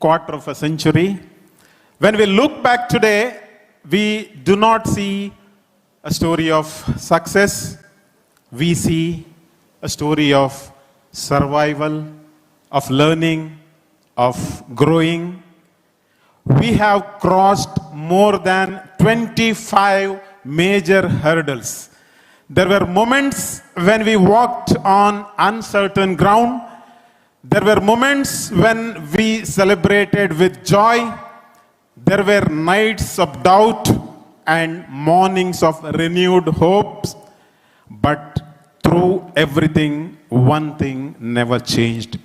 quarter of a century. When we look back today, we do not see a story of success. We see a story of survival, of learning, of growing. We have crossed more than 25 major hurdles. There were moments when we walked on uncertain ground. There were moments when we celebrated with joy. There were nights of doubt and mornings of renewed hopes. But through everything, one thing never changed.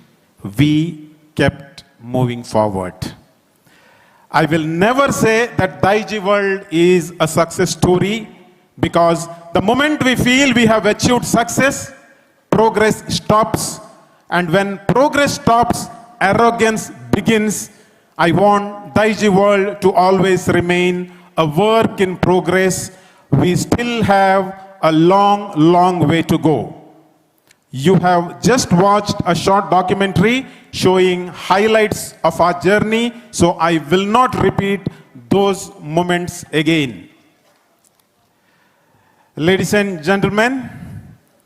We kept moving forward. I will never say that Daijiworld is a success story, because the moment we feel we have achieved success, progress stops. And when progress stops, arrogance begins. I want Daijiworld to always remain a work in progress. We still have a long, long way to go. You have just watched a short documentary showing highlights of our journey, so I will not repeat those moments again. Ladies and gentlemen,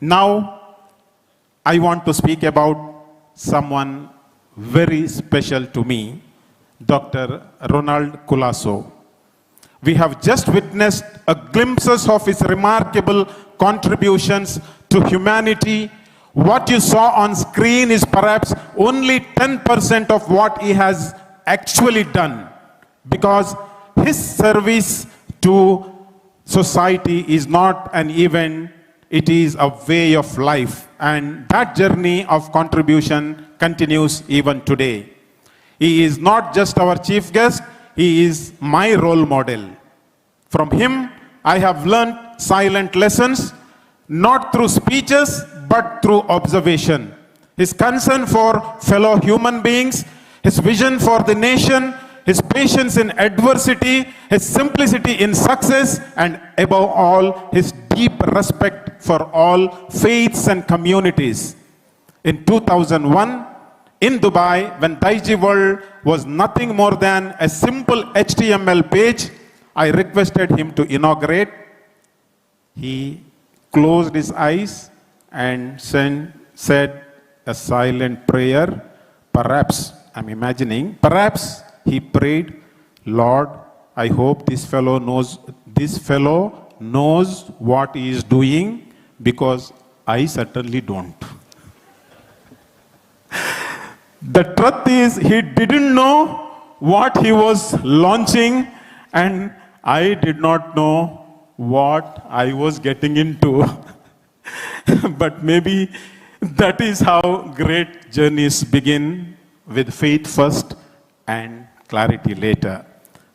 now I want to speak about someone very special to me, Dr. Ronald Colasso. We have just witnessed a glimpses of his remarkable contributions to humanity. What you saw on screen is perhaps only 10% of what he has actually done, because his service to society is not an event, it is a way of life, and that journey of contribution continues even today. He is not just our chief guest, he is my role model. From him, I have learned silent lessons, not through speeches, but through observation. His concern for fellow human beings, his vision for the nation, his patience in adversity, his simplicity in success, and above all, his deep respect for all faiths and communities. In 2001, in Dubai, when Daijiworld was nothing more than a simple HTML page, I requested him to inaugurate. He closed his eyes and said a silent prayer. Perhaps, I'm imagining, perhaps he prayed, Lord, I hope this fellow knows what he is doing, because I certainly don't. The truth is, he didn't know what he was launching, and I did not know what I was getting into. But maybe that is how great journeys begin, with faith first and clarity later.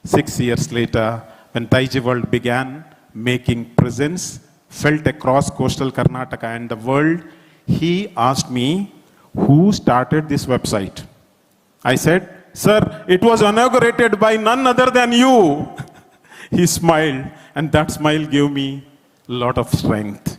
6 years later, when Daijiworld began making presence, felt across coastal Karnataka and the world, he asked me, who started this website? I said, sir, it was inaugurated by none other than you. He smiled, and that smile gave me a lot of strength.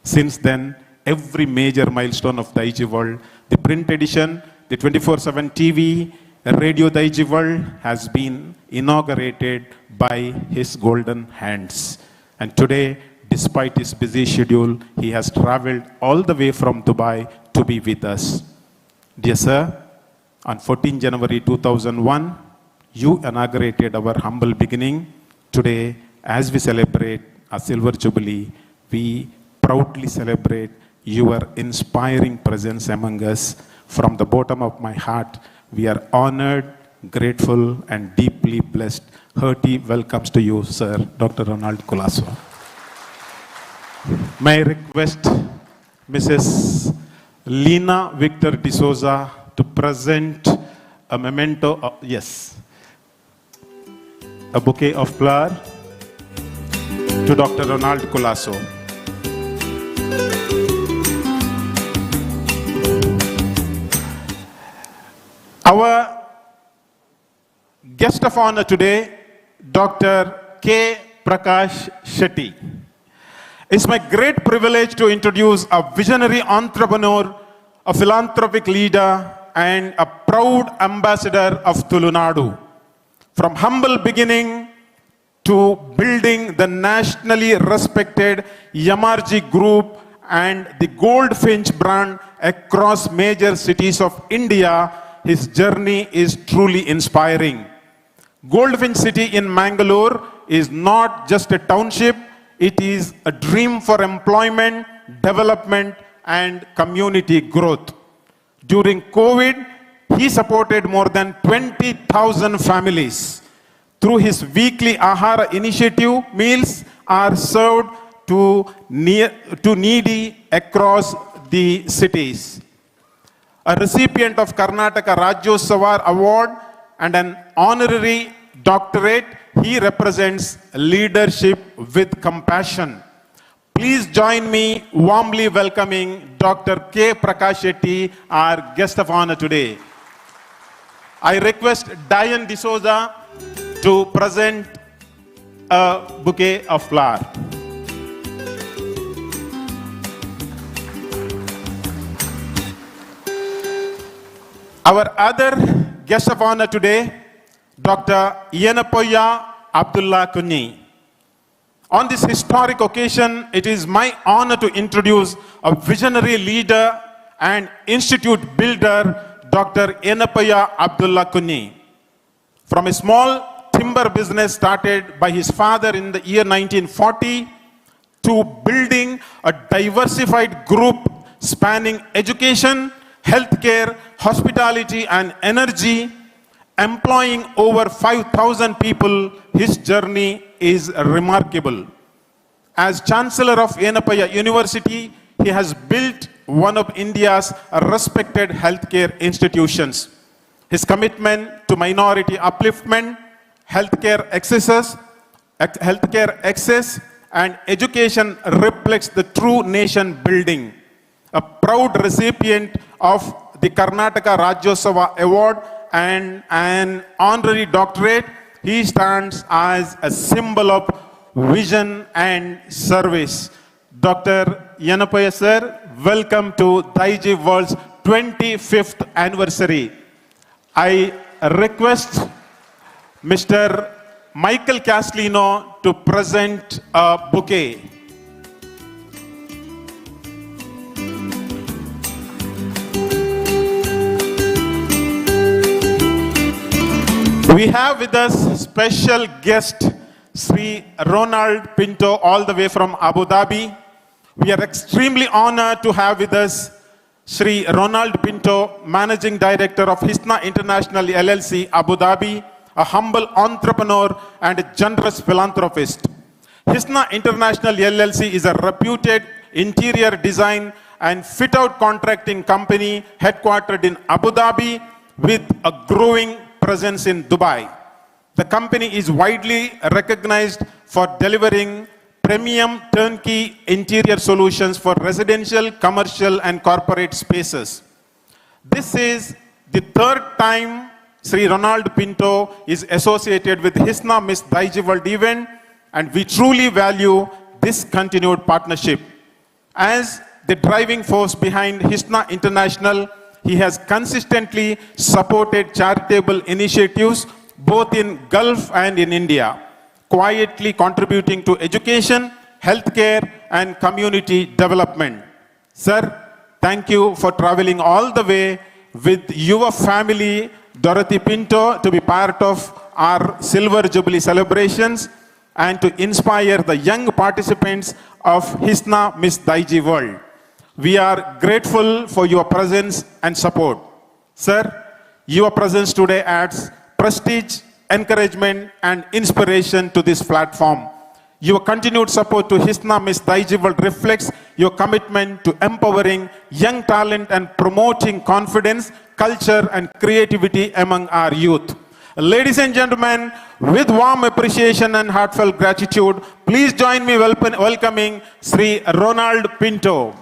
Since then, every major milestone of Daijiworld, the print edition, the 24/7 TV, Radio Daijiworld has been inaugurated by his golden hands. And today, despite his busy schedule, he has traveled all the way from Dubai to be with us. Dear sir, on 14 January 2001, you inaugurated our humble beginning. Today, as we celebrate our Silver Jubilee, we proudly celebrate your inspiring presence among us. From the bottom of my heart, we are honored, grateful, and deeply blessed. Hearty welcomes to you, sir, Dr. Ronald Colasso. May I request Mrs. Lina Victor D'Souza to present a memento of, a bouquet of flowers to Dr. Ronald Colasso. Our guest of honor today, Dr. K. Prakash Shetty. It's my great privilege to introduce a visionary entrepreneur, a philanthropic leader, and a proud ambassador of Tulunadu. From humble beginning to building the nationally respected Yamarji Group and the Goldfinch brand across major cities of India, his journey is truly inspiring. Goldfinch City in Mangalore is not just a township, it is a dream for employment, development, and community growth. During COVID, he supported more than 20,000 families. Through his weekly Ahara initiative, meals are served to needy across the cities. A recipient of Karnataka Rajyotsava Award and an honorary doctorate, he represents leadership with compassion. Please join me warmly welcoming Dr. K. Prakash Shetty, our guest of honor today. I request Diane D'Souza to present a bouquet of flowers. Our other guest of honor today, Dr. Yenapoya Abdullah Kunyi. On this historic occasion, it is my honor to introduce a visionary leader and institute builder, Dr. Yenapoya Abdullah Kunyi. From a small timber business started by his father in the year 1940 to building a diversified group spanning education, healthcare, hospitality, and energy, employing over 5,000 people, his journey is remarkable. As Chancellor of Yenapoya University, he has built one of India's respected healthcare institutions. His commitment to minority upliftment, healthcare access, and education reflects the true nation building. A proud recipient of the Karnataka Rajyotsava Award and an honorary doctorate, he stands as a symbol of vision and service. Dr. Yenapoya sir, welcome to Daijiworld's 25th anniversary. I request Mr. Michael Castellino to present a bouquet. We have with us special guest, Sri Ronald Pinto, all the way from Abu Dhabi. We are extremely honored to have with us Sri Ronald Pinto, Managing Director of Hisna International LLC, Abu Dhabi, a humble entrepreneur and a generous philanthropist. Hisna International LLC is a reputed interior design and fit-out contracting company headquartered in Abu Dhabi with a growing presence in Dubai. The company is widely recognized for delivering premium turnkey interior solutions for residential, commercial, and corporate spaces. This is the third time Sri Ronald Pinto is associated with Hisna Miss Daijiworld event, and we truly value this continued partnership. As the driving force behind Hisna International, he has consistently supported charitable initiatives both in Gulf and in India, quietly contributing to education, healthcare, and community development. Sir, thank you for traveling all the way with your family, Dorothy Pinto, to be part of our Silver Jubilee celebrations and to inspire the young participants of Hisna Miss Daijiworld. We are grateful for your presence and support. Sir, your presence today adds prestige, encouragement, and inspiration to this platform. Your continued support to Hisna Miss Daijiworld reflects your commitment to empowering young talent and promoting confidence, culture, and creativity among our youth. Ladies and gentlemen, with warm appreciation and heartfelt gratitude, please join me welcoming Sri Ronald Pinto.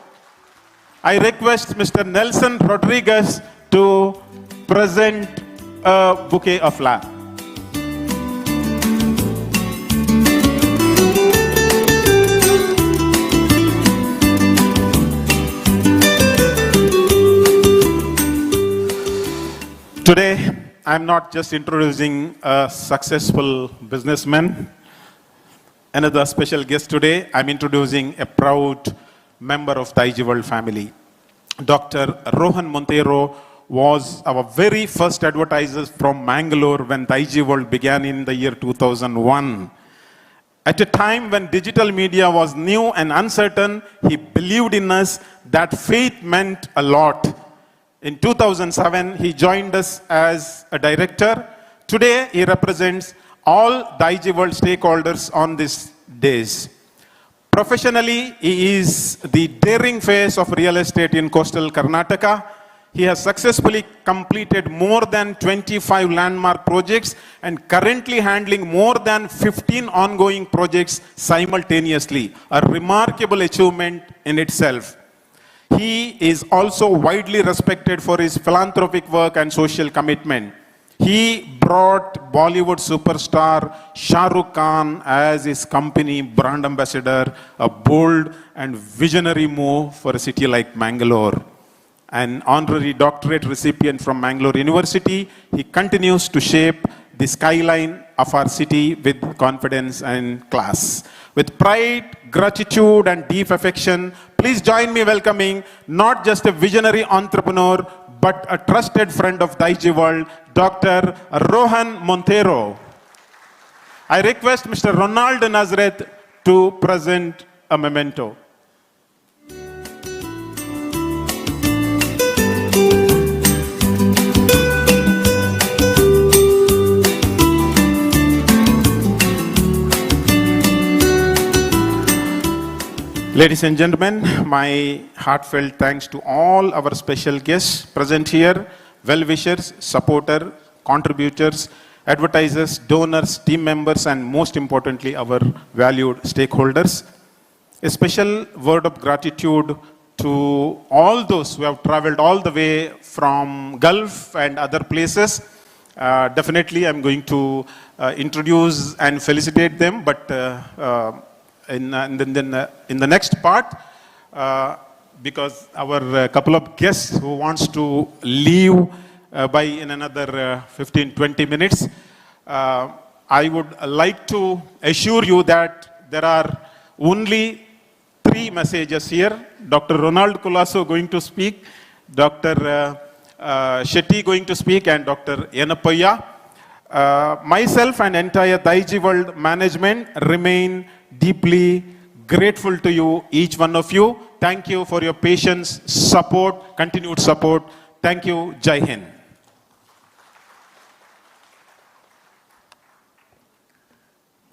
I request Mr. Nelson Rodriguez to present a bouquet of flowers. Today, I'm not just introducing a successful businessman, another special guest today. I'm introducing a proud member of Daijiworld family. Dr. Rohan Montero was our very first advertiser from Mangalore when Daijiworld began in the year 2001. At a time when digital media was new and uncertain, he believed in us. That faith meant a lot. In 2007, he joined us as a director. Today, he represents all Daijiworld stakeholders on these days. Professionally, he is the daring face of real estate in coastal Karnataka. He has successfully completed more than 25 landmark projects and currently handling more than 15 ongoing projects simultaneously, a remarkable achievement in itself. He is also widely respected for his philanthropic work and social commitment. He brought Bollywood superstar Shah Rukh Khan as his company brand ambassador, a bold and visionary move for a city like Mangalore. An honorary doctorate recipient from Mangalore University, he continues to shape the skyline of our city with confidence and class. With pride, gratitude, and deep affection, please join me welcoming not just a visionary entrepreneur, but a trusted friend of Daijiworld, Dr. Rohan Montero. I request Mr. Ronald Nazareth to present a memento. Ladies and gentlemen, my heartfelt thanks to all our special guests present here, well-wishers, supporters, contributors, advertisers, donors, team members, and most importantly, our valued stakeholders. A special word of gratitude to all those who have traveled all the way from Gulf and other places. Definitely, I'm going to introduce and felicitate them, but in the next part, because our couple of guests who wants to leave by in another 15-20 minutes, I would like to assure you that there are only 3 messages here. Dr. Ronald Kulaso going to speak, Dr. Shetty going to speak, and Dr. Yenapaya. Myself and entire Daijiworld management remain deeply grateful to you, each one of you. Thank you for your patience, support, continued support. Thank you. Jai Hind.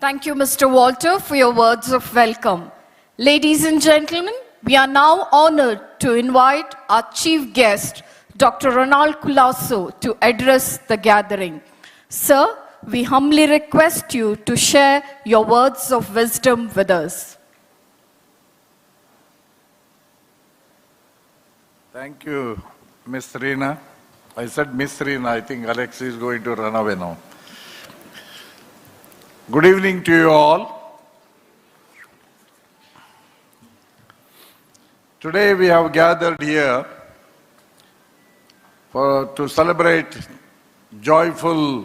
Thank you, Mr. Walter, for your words of welcome. Ladies and gentlemen, we are now honored to invite our chief guest, Dr. Ronald Kulaso, to address the gathering. Sir, we humbly request you to share your words of wisdom with us. Thank you, Miss Reena. I said Miss Reena, I think Alex is going to run away now. Good evening to you all. Today we have gathered here to celebrate joyful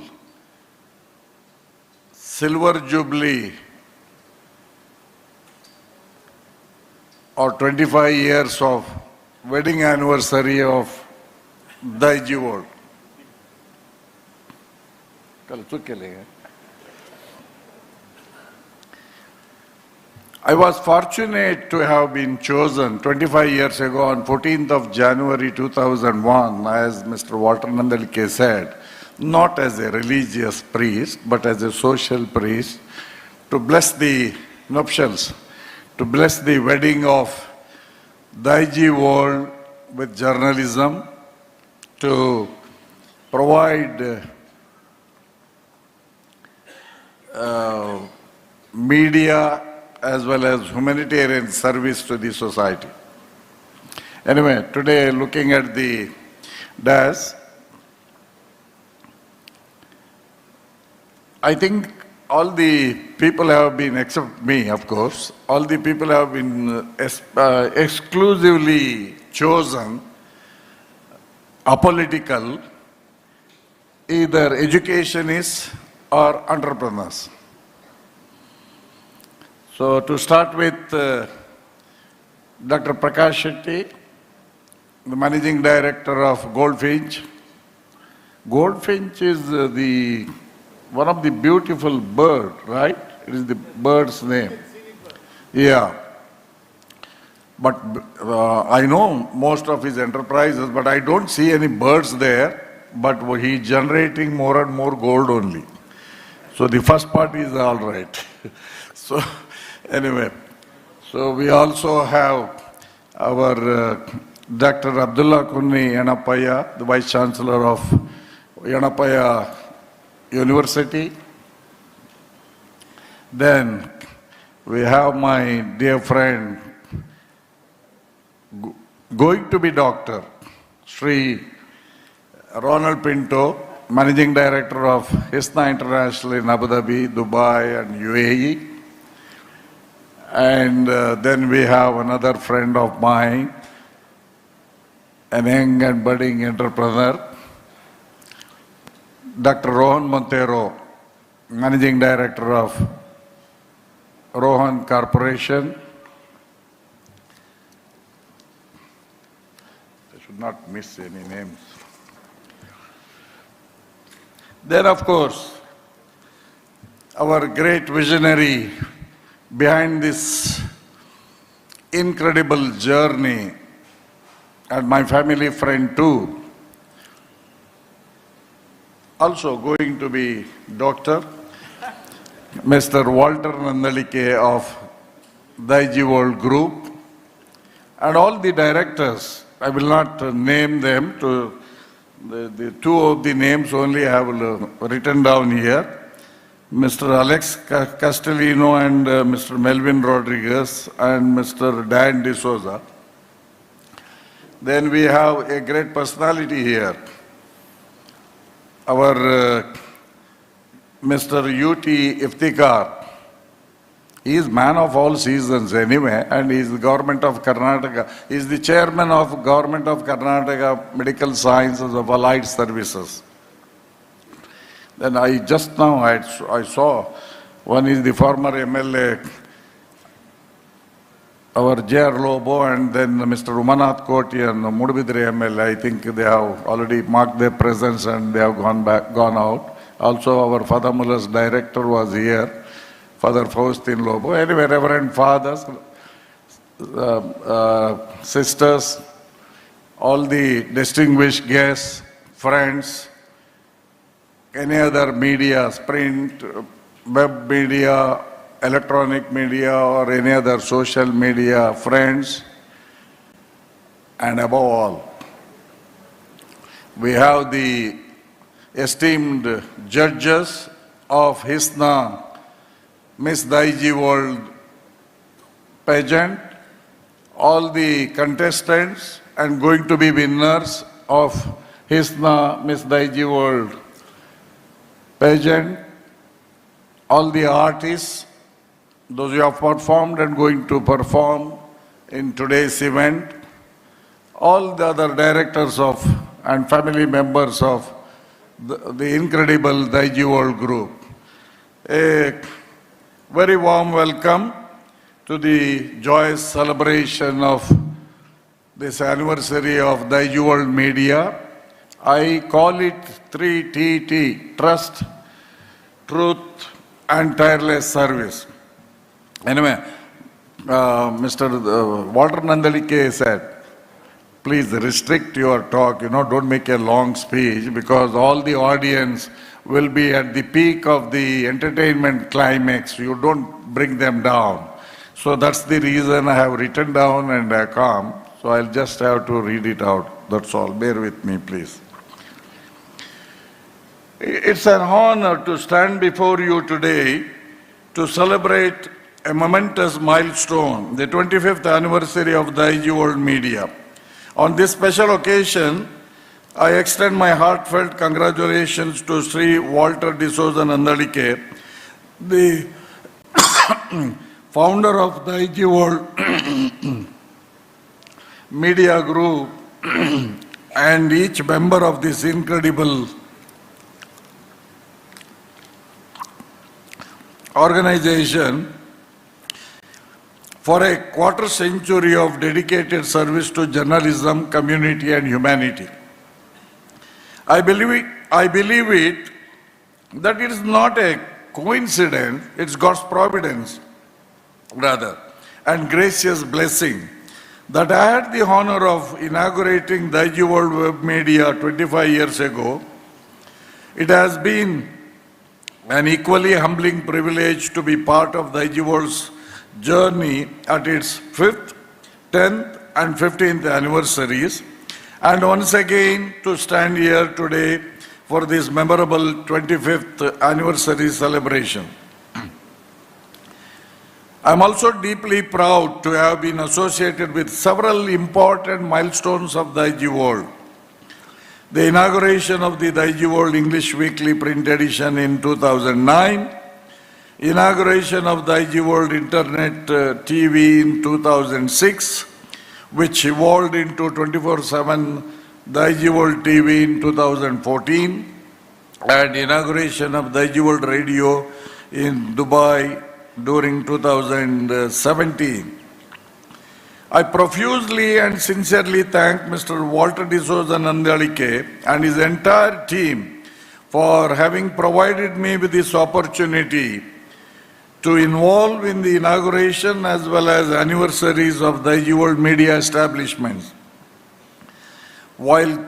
Silver Jubilee or 25 years of wedding anniversary of Daijiworld. I was fortunate to have been chosen 25 years ago on 14th of January 2001, as Mr. Walter Nandalike said, not as a religious priest, but as a social priest, to bless the nuptials, to bless the wedding of Daijiworld with journalism, to provide media as well as humanitarian service to the society. Anyway, today looking at the dais, I think all the people have been, except me of course, all the people have been exclusively chosen, apolitical, either educationists or entrepreneurs. So to start with, Dr. Prakash Shetty, the Managing Director of Goldfinch. Goldfinch is one of the beautiful bird, right? It is the bird's name. Yeah. But I know most of his enterprises, but I don't see any birds there, but he is generating more and more gold only. So the first part is all right. So anyway, so we also have our Dr. Abdullah Kunni Yanapaya, the Vice Chancellor of Yanapaya University. Then we have my dear friend, going to be doctor, Sri Ronald Pinto, Managing Director of Hisna International in Abu Dhabi, Dubai and UAE. And then we have another friend of mine, an young and budding entrepreneur, Dr. Rohan Montero, Managing Director of Rohan Corporation. I should not miss any names. Then, of course, our great visionary behind this incredible journey, and my family friend too, also going to be doctor, Mr. Walter Nandalike of Daijiworld Group, and all the directors. I will not name them. To the two of the names only I have written down here. Mr. Alex Castellino and Mr. Melvin Rodriguez and Mr. Dan D'Souza. Then we have a great personality here. Our Mr. U.T. Iftikhar. He is man of all seasons anyway, and he is the government of Karnataka. He is the chairman of government of Karnataka Medical Sciences of Allied Services. Then I just now I saw one is the former MLA, our J.R. Lobo, and then Mr. Umanath Koti and Mudbidri MLA. I think they have already marked their presence and they have gone out. Also our Father Muller's director was here. Father Faustin Lobo, anyway, Reverend Fathers, sisters, all the distinguished guests, friends, any other media, print, web media, electronic media, or any other social media, friends, and above all, we have the esteemed judges of Hisna Miss Daijiworld pageant, all the contestants and going to be winners of Hisna Miss Daijiworld pageant, all the artists, those who have performed and going to perform in today's event, all the other directors of and family members of the incredible Daijiworld group. A very warm welcome to the joyous celebration of this anniversary of Daijiworld Media. I call it 3TT, Trust, Truth and Tireless Service. Anyway, Mr. Walter Nandalike said, please restrict your talk, don't make a long speech because all the audience will be at the peak of the entertainment climax. You don't bring them down. So that's the reason I have written down and I come. So I'll just have to read it out. That's all. Bear with me, please. It's an honor to stand before you today to celebrate a momentous milestone, the 25th anniversary of Daijiworld Media. On this special occasion, I extend my heartfelt congratulations to Sri Walter D'Souza Nandalike, the founder of Daijiworld Media Group, and each member of this incredible organization for a quarter century of dedicated service to journalism, community, and humanity. I believe it that it is not a coincidence, it's God's providence, rather, and gracious blessing that I had the honor of inaugurating Daijiworld Web Media 25 years ago. It has been an equally humbling privilege to be part of Daijiworld's journey at its 5th, 10th, and 15th anniversaries, and once again to stand here today for this memorable 25th anniversary celebration. I'm also deeply proud to have been associated with several important milestones of Daijiworld. The inauguration of the Daijiworld English Weekly print edition in 2009, inauguration of Daijiworld Internet TV in 2006, which evolved into 24/7 Daijiworld TV in 2014, and inauguration of Daijiworld Radio in Dubai during 2017. I profusely and sincerely thank Mr. Walter D'Souza Nandalike and his entire team for having provided me with this opportunity to involve in the inauguration as well as anniversaries of Daijiworld media establishments. While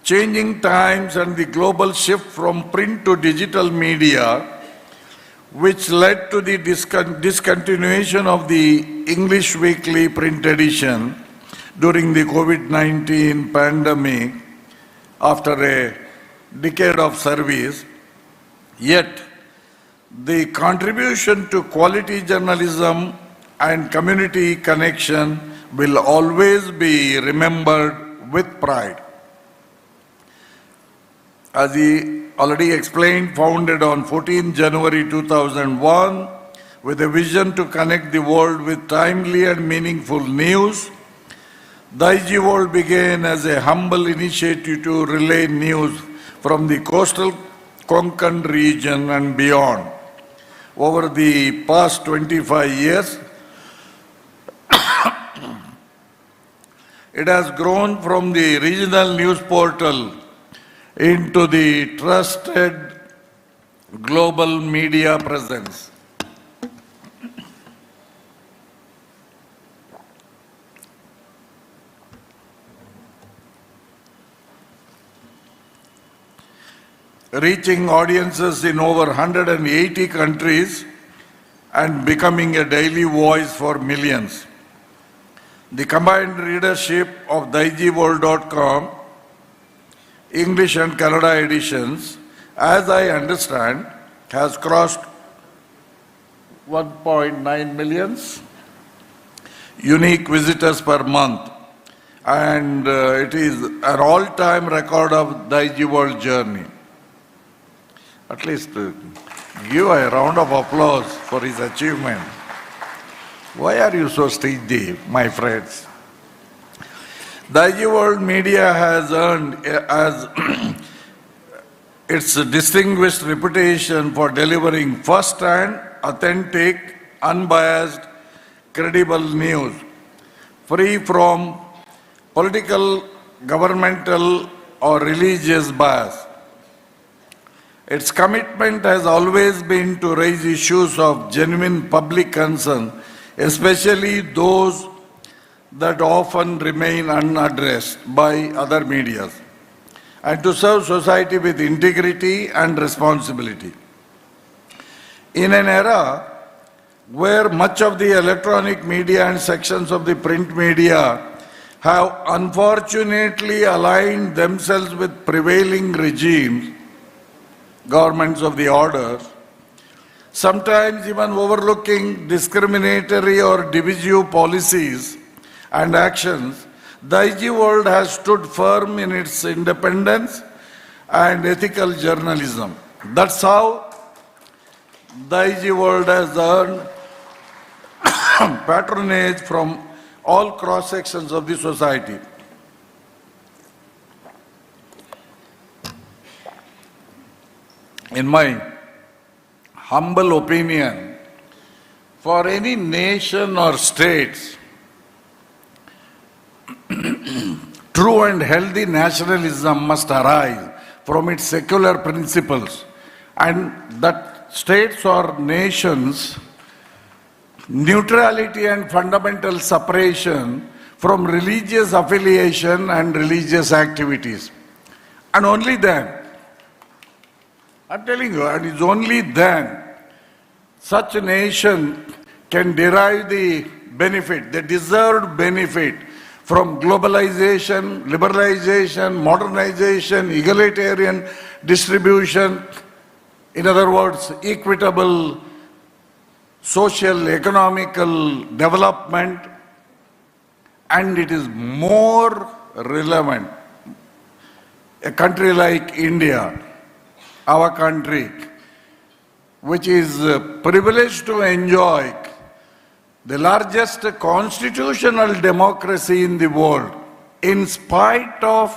changing times and the global shift from print to digital media, which led to the discontinuation of the English Weekly print edition during the COVID-19 pandemic after a decade of service, yet the contribution to quality journalism and community connection will always be remembered with pride. As he already explained, founded on 14 January 2001, with a vision to connect the world with timely and meaningful news, Daijiworld began as a humble initiative to relay news from the coastal Konkan region and beyond. Over the past 25 years, it has grown from the regional news portal into the trusted global media presence. Reaching audiences in over 180 countries and becoming a daily voice for millions. The combined readership of Daijiworld.com, English and Kannada editions, as I understand, has crossed 1.9 millions unique visitors per month, and it is an all-time record of Daijiworld journey. At least give a round of applause for his achievement. Why are you so stingy, my friends? Daijiworld Media has earned as its distinguished reputation for delivering first-hand, authentic, unbiased, credible news, free from political, governmental, or religious bias. Its commitment has always been to raise issues of genuine public concern, especially those that often remain unaddressed by other media, and to serve society with integrity and responsibility. In an era where much of the electronic media and sections of the print media have unfortunately aligned themselves with prevailing regimes, governments of the order, sometimes even overlooking discriminatory or divisive policies and actions, Daijiworld has stood firm in its independence and ethical journalism. That's how Daijiworld has earned patronage from all cross-sections of the society. In my humble opinion, For any nation or states, true and healthy nationalism must arise from its secular principles, and that states or nations' neutrality and fundamental separation from religious affiliation and religious activities. And only then, I'm telling you, and it's only then such a nation can derive the benefit, the deserved benefit from globalization, liberalization, modernization, egalitarian distribution, in other words, equitable social, economical development, and it is more relevant. A country like India, our country, which is privileged to enjoy the largest constitutional democracy in the world, in spite of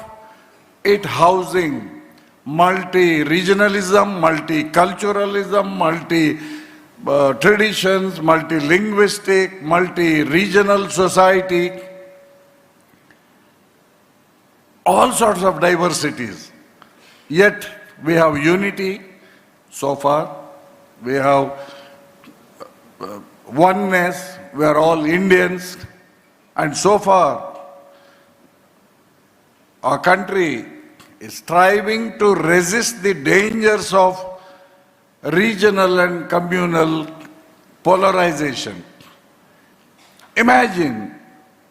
it housing multi-regionalism, multiculturalism, multi-traditions, multilinguistic, multi-regional society, all sorts of diversities. Yet we have unity so far, we have oneness, we are all Indians, and so far our country is striving to resist the dangers of regional and communal polarization. Imagine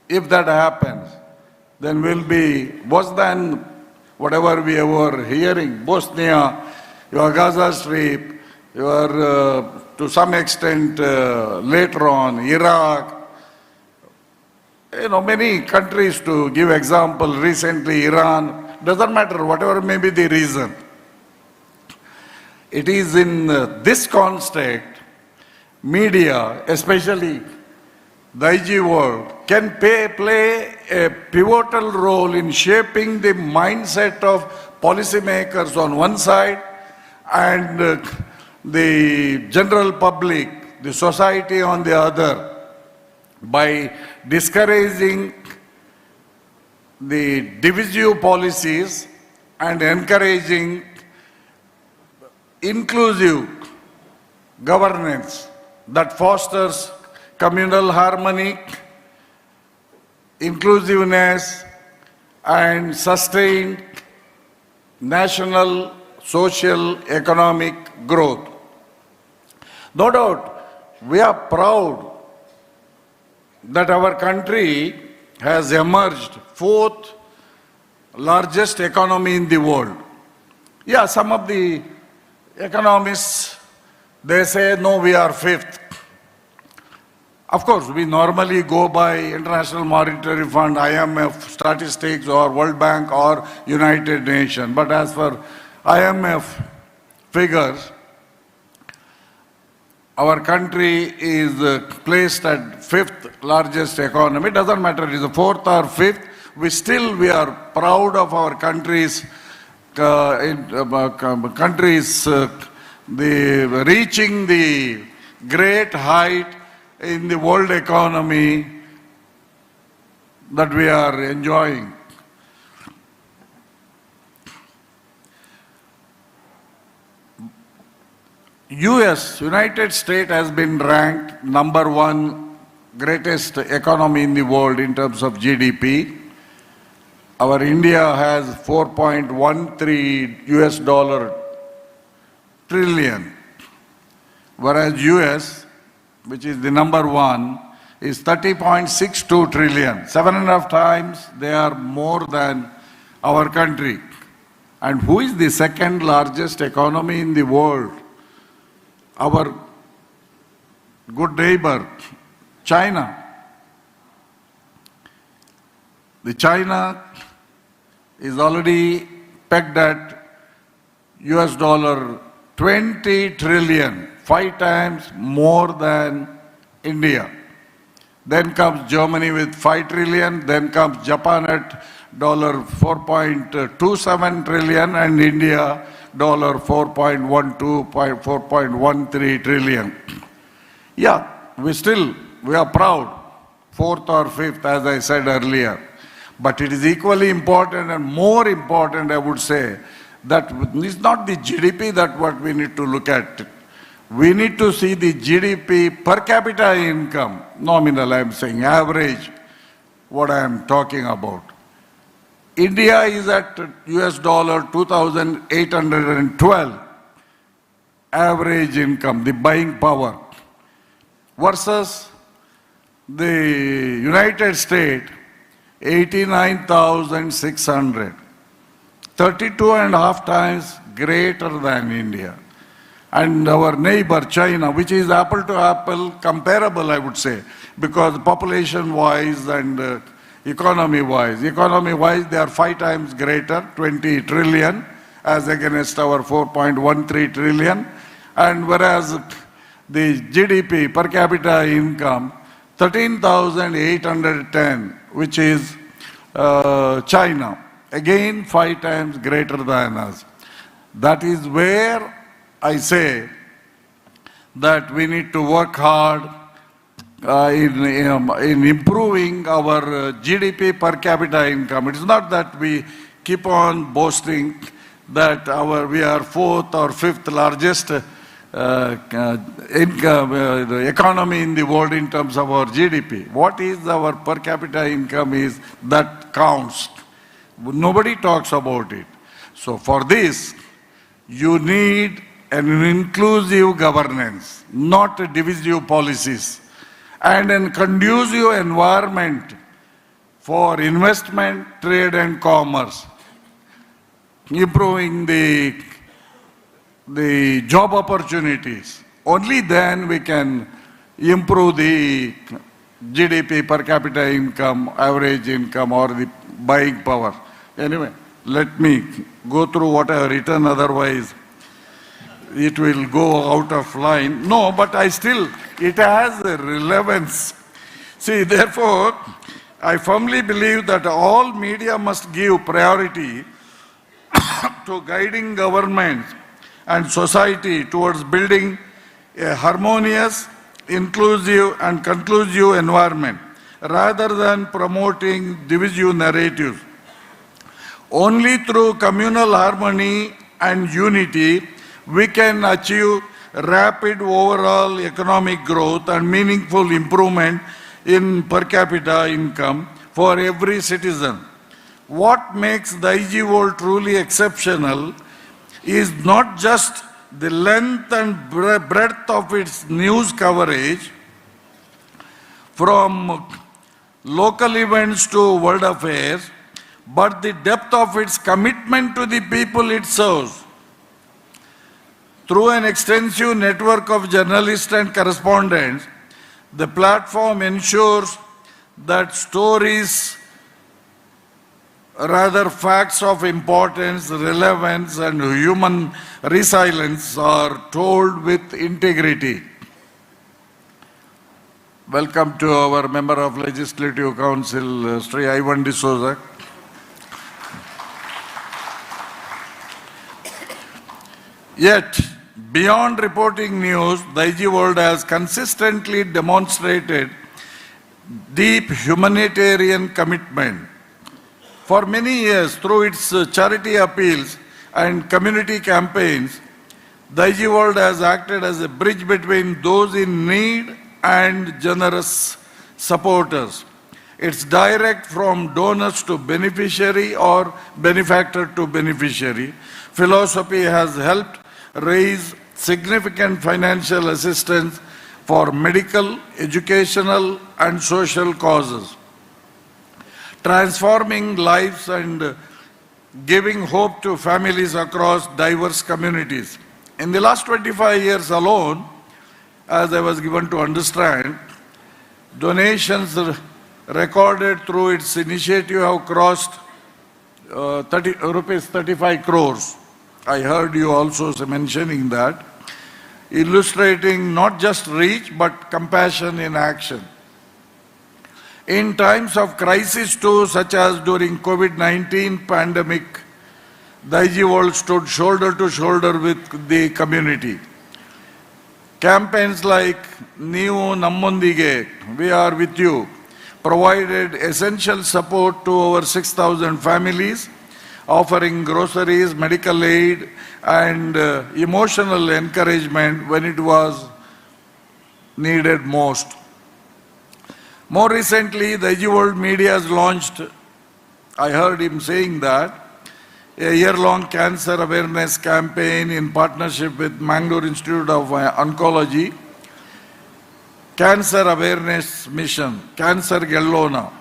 if that happens, then we'll be worse than whatever we were hearing. Bosnia, your Gaza Strip, your to some extent later on Iraq, many countries, to give example, recently Iran, doesn't matter, whatever may be the reason. It is in this context, media, especially Daijiworld, can play a pivotal role in shaping the mindset of policymakers on one side and the general public, the society on the other, by discouraging the divisive policies and encouraging inclusive governance that fosters communal harmony, inclusiveness, and sustained national, social, economic growth. No doubt, we are proud that our country has emerged fourth largest economy in the world. Yeah, some of the economists, they say, no, we are fifth. Of course, we normally go by International Monetary Fund, IMF statistics, or World Bank, or United Nations. But as for IMF figures, our country is placed at fifth largest economy. It doesn't matter, it is the fourth or fifth. We are proud of our country's reaching the great height in the world economy that we are enjoying. United States has been ranked number one greatest economy in the world in terms of GDP. Our India has $4.13 trillion, whereas US, which is the number one, is 30.62 trillion. 7.5 times they are more than our country. And who is the second largest economy in the world? Our good neighbor, China. The China is already pegged at $20 trillion, 5 times more than India. Then comes Germany with 5 trillion, then comes Japan at $4.27 trillion, and India $4.13 trillion. Yeah, we are proud, fourth or fifth, as I said earlier. But it is equally important and more important, I would say, that it's not the GDP that what we need to look at. We need to see the GDP per capita income, nominal I'm saying, average, what I am talking about. India is at US dollar 2,812 average income, the buying power, versus the United States, 89,600, 32 and a half times greater than India. And our neighbor China, which is apple to apple comparable, I would say, because population-wise and economy-wise they are 5 times greater, 20 trillion, as against our 4.13 trillion. And whereas the GDP per capita income, 13,810, which is China, again 5 times greater than us. That is where I say that we need to work hard in improving our GDP per capita income. It is not that we keep on boasting that we are fourth or fifth largest economy in the world in terms of our GDP. What is our per capita income is that counts. Nobody talks about it. So for this, you need an inclusive governance, not divisive policies, and a conducive environment for investment, trade and commerce, improving the job opportunities. Only then we can improve the GDP per capita income, average income, or the buying power. Anyway, let me go through what I have written, otherwise it will go out of line. No, but it has a relevance. See, therefore, I firmly believe that all media must give priority to guiding governments and society towards building a harmonious, inclusive and conclusive environment, rather than promoting divisive narratives. Only through communal harmony and unity we can achieve rapid overall economic growth and meaningful improvement in per capita income for every citizen. What makes Daijiworld truly exceptional is not just the length and breadth of its news coverage, from local events to world affairs, but the depth of its commitment to the people it serves. Through an extensive network of journalists and correspondents, the platform ensures that stories, rather facts of importance, relevance and human resilience are told with integrity. Welcome to our Member of Legislative Council, Sri Ivan D'Souza. Yet, beyond reporting news, Daijiworld has consistently demonstrated deep humanitarian commitment. For many years, through its charity appeals and community campaigns, Daijiworld has acted as a bridge between those in need and generous supporters. It's direct from donors to beneficiary or benefactor to beneficiary. Philosophy has helped raise significant financial assistance for medical, educational and social causes, transforming lives and giving hope to families across diverse communities. In the last 25 years alone, as I was given to understand, donations recorded through its initiative have crossed rupees 35 crores. I heard you also mentioning that, illustrating not just reach but compassion in action. In times of crisis too, such as during COVID-19 pandemic, Daijiworld stood shoulder to shoulder with the community, Campaigns like Neevu Nammondige, We Are With You, provided essential support to over 6,000 families, offering groceries, medical aid, and emotional encouragement when it was needed most. More recently, the Daijiworld media has launched, I heard him saying that, a year-long cancer awareness campaign in partnership with Mangalore Institute of Oncology, Cancer Awareness Mission, Cancer Gellona.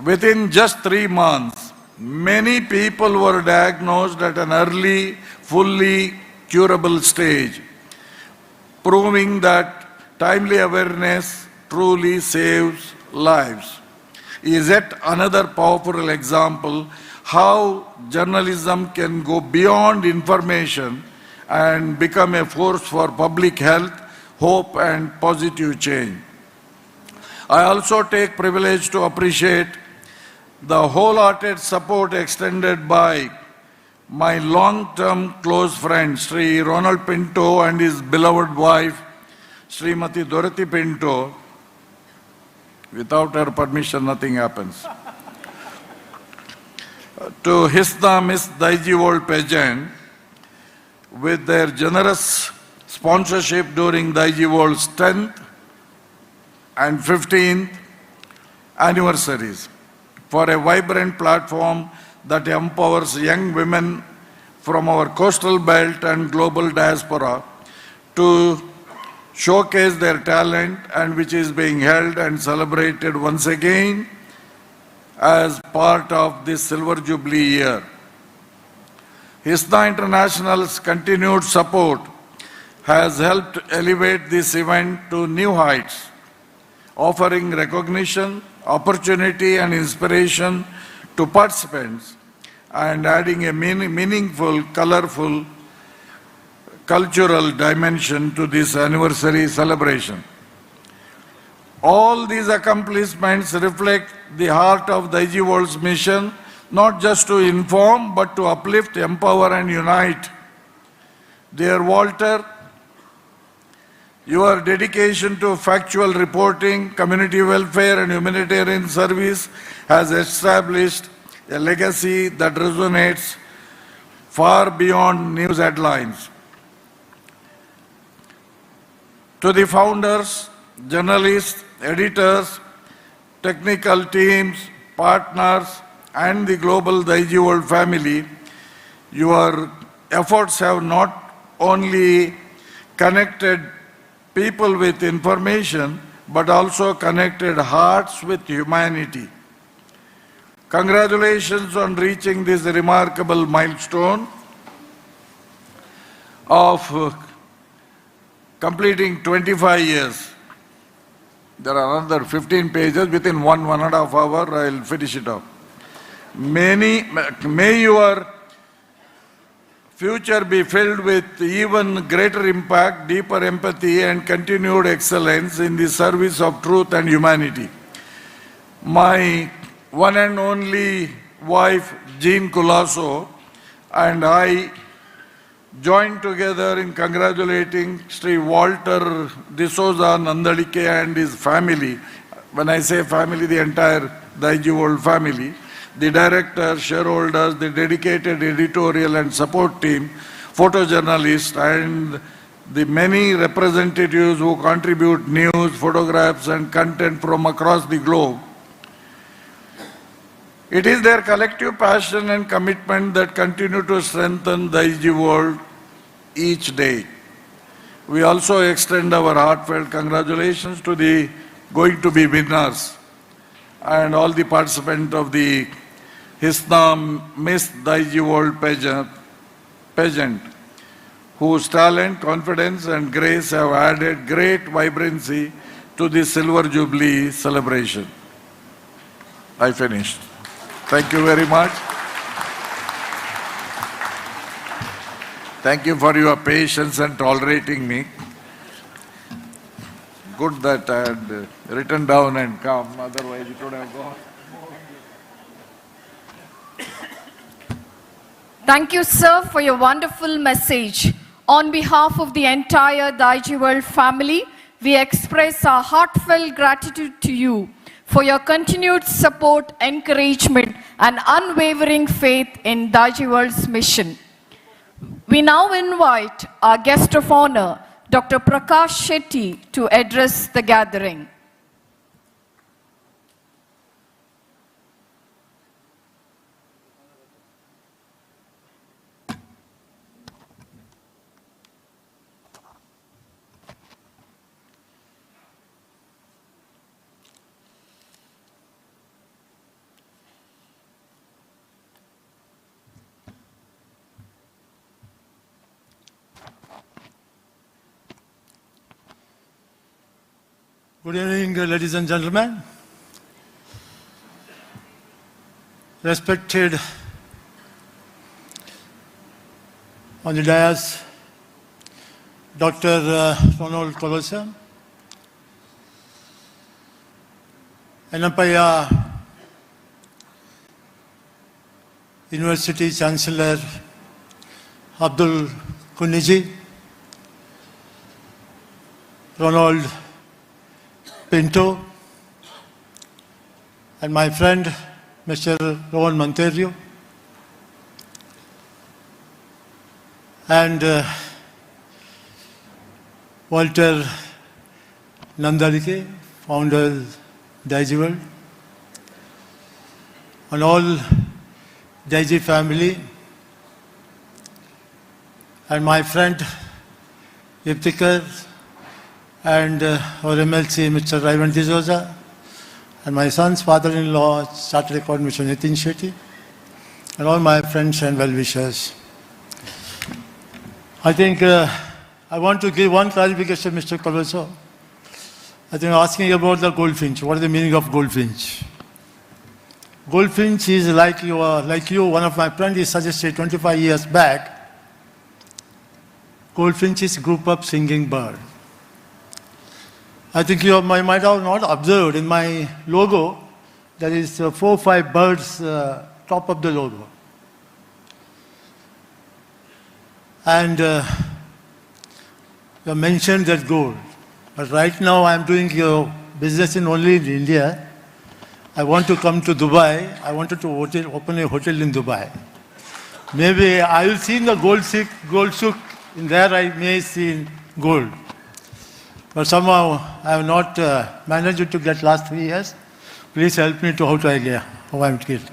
Within just 3 months, many people were diagnosed at an early, fully curable stage, proving that timely awareness truly saves lives. Is yet another powerful example how journalism can go beyond information and become a force for public health, hope and positive change. I also take privilege to appreciate the wholehearted support extended by my long-term close friend, Sri Ronald Pinto, and his beloved wife, Srimati Dorothy Pinto. Without her permission, nothing happens. To Hisna Miss Daijiworld pageant, with their generous sponsorship during Daijiworld's 10th and 15th anniversaries, for a vibrant platform that empowers young women from our coastal belt and global diaspora to showcase their talent, and which is being held and celebrated once again as part of this Silver Jubilee year. Hisna International's continued support has helped elevate this event to new heights, offering recognition, opportunity and inspiration to participants and adding a meaningful, colorful, cultural dimension to this anniversary celebration. All these accomplishments reflect the heart of Daijiworld's mission, not just to inform, but to uplift, empower and unite. Dear Walter, your dedication to factual reporting, community welfare and humanitarian service has established a legacy that resonates far beyond news headlines. To the founders, journalists, editors, technical teams, partners, and the global Daijiworld family, your efforts have not only connected people with information, but also connected hearts with humanity. Congratulations on reaching this remarkable milestone of completing 25 years. There are another 15 pages. Within 1.5 hours, I will finish it up. May your future be filled with even greater impact, deeper empathy, and continued excellence in the service of truth and humanity. My one and only wife, Jean Culasso, and I joined together in congratulating Sri Walter D'Souza Nandalike and his family. When I say family, the entire Daijiworld family, the directors, shareholders, the dedicated editorial and support team, photojournalists, and the many representatives who contribute news, photographs, and content from across the globe. It is their collective passion and commitment that continue to strengthen Daijiworld each day. We also extend our heartfelt congratulations to the going to be winners and all the participants of the Hisna Miss Daijiworld pageant, whose talent, confidence and grace have added great vibrancy to the Silver Jubilee celebration. I finished. Thank you very much. Thank you for your patience and tolerating me. Good that I had written down and come, otherwise it would have gone. Thank you, sir, for your wonderful message On behalf of the entire Daijiworld family, we express our heartfelt gratitude to you for your continued support, encouragement, and unwavering faith in Daijiworld's mission. We now invite our guest of honor, Dr. Prakash Shetty, to address the gathering. Good evening, ladies and gentlemen. Respected on the dais, Dr. Ronald Kulasam, Enapaya University Chancellor Abdul Kuniji, Ronald Pinto, and my friend Mr. Rowan Monterio, and Walter Nandalike, founder Daijiworld, and all Daiji family, and my friend Iptikar, and our MLC, Mr. Raivan D'Souza, and my son's father-in-law, Chartered Accountant, Mr. Nitin Shetty, and all my friends and well-wishers. I think I want to give one clarification, Mr. Colosso. I think asking about the goldfinch. What is the meaning of goldfinch? Goldfinch is like you, one of my friends is suggested 25 years back. Goldfinch is group of singing bird. I think you might have not observed in my logo, there is 4 or 5 birds top of the logo. And you mentioned that gold. But right now I am doing business only in India. I want to come to Dubai. I wanted to open a hotel in Dubai. Maybe I will see in the gold souk. In there I may see gold. But somehow I have not managed to get last 3 years. Please help me to how I am killed.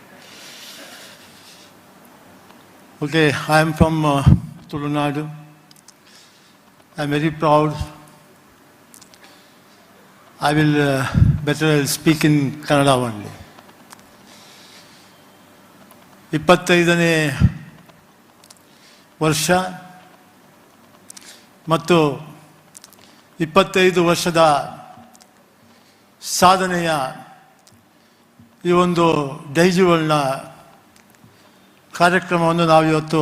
Okay, I am from Tulunadu. I am very proud. I will better speak in Kannada only. 25ನೇ ವರ್ಷ ಮತ್ತು 25 ವರ್ಷದ ಸಾಧನೆಯ ಈ ಒಂದು ಡೈಜಿವರ್ಲ್ಡ್ನ ಕಾರ್ಯಕ್ರಮವನ್ನು ನಾವು ಇವತ್ತು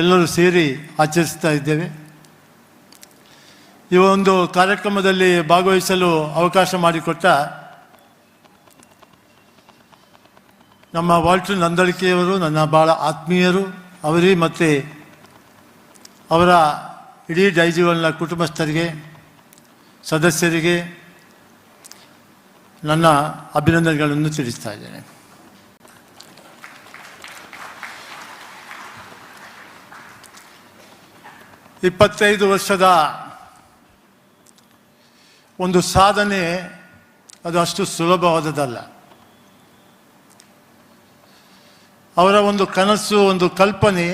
ಎಲ್ಲರೂ ಸೇರಿ ಆಚರಿಸ್ತಾ ಇದ್ದೇವೆ. ಈ ಒಂದು ಕಾರ್ಯಕ್ರಮದಲ್ಲಿ ಭಾಗವಹಿಸಲು ಅವಕಾಶ ಮಾಡಿಕೊಟ್ಟ ನಮ್ಮ ವಾಲ್ಟರ್ ನಂದಳಿಕೆಯವರು ನನ್ನ ಭಾಳ ಆತ್ಮೀಯರು, ಅವರಿಗೆ ಮತ್ತು ಅವರ ಇಡೀ ಡೈಜಿವರ್ಲ್ಡ್ನ ಕುಟುಂಬಸ್ಥರಿಗೆ, ಸದಸ್ಯರಿಗೆ ನನ್ನ ಅಭಿನಂದನೆಗಳನ್ನು ತಿಳಿಸ್ತಾ ಇದ್ದೇನೆ. ಇಪ್ಪತ್ತೈದು ವರ್ಷದ ಒಂದು ಸಾಧನೆ ಅದು ಅಷ್ಟು ಸುಲಭವಾದದ್ದಲ್ಲ. ಅವರ ಒಂದು ಕನಸು, ಒಂದು ಕಲ್ಪನೆ,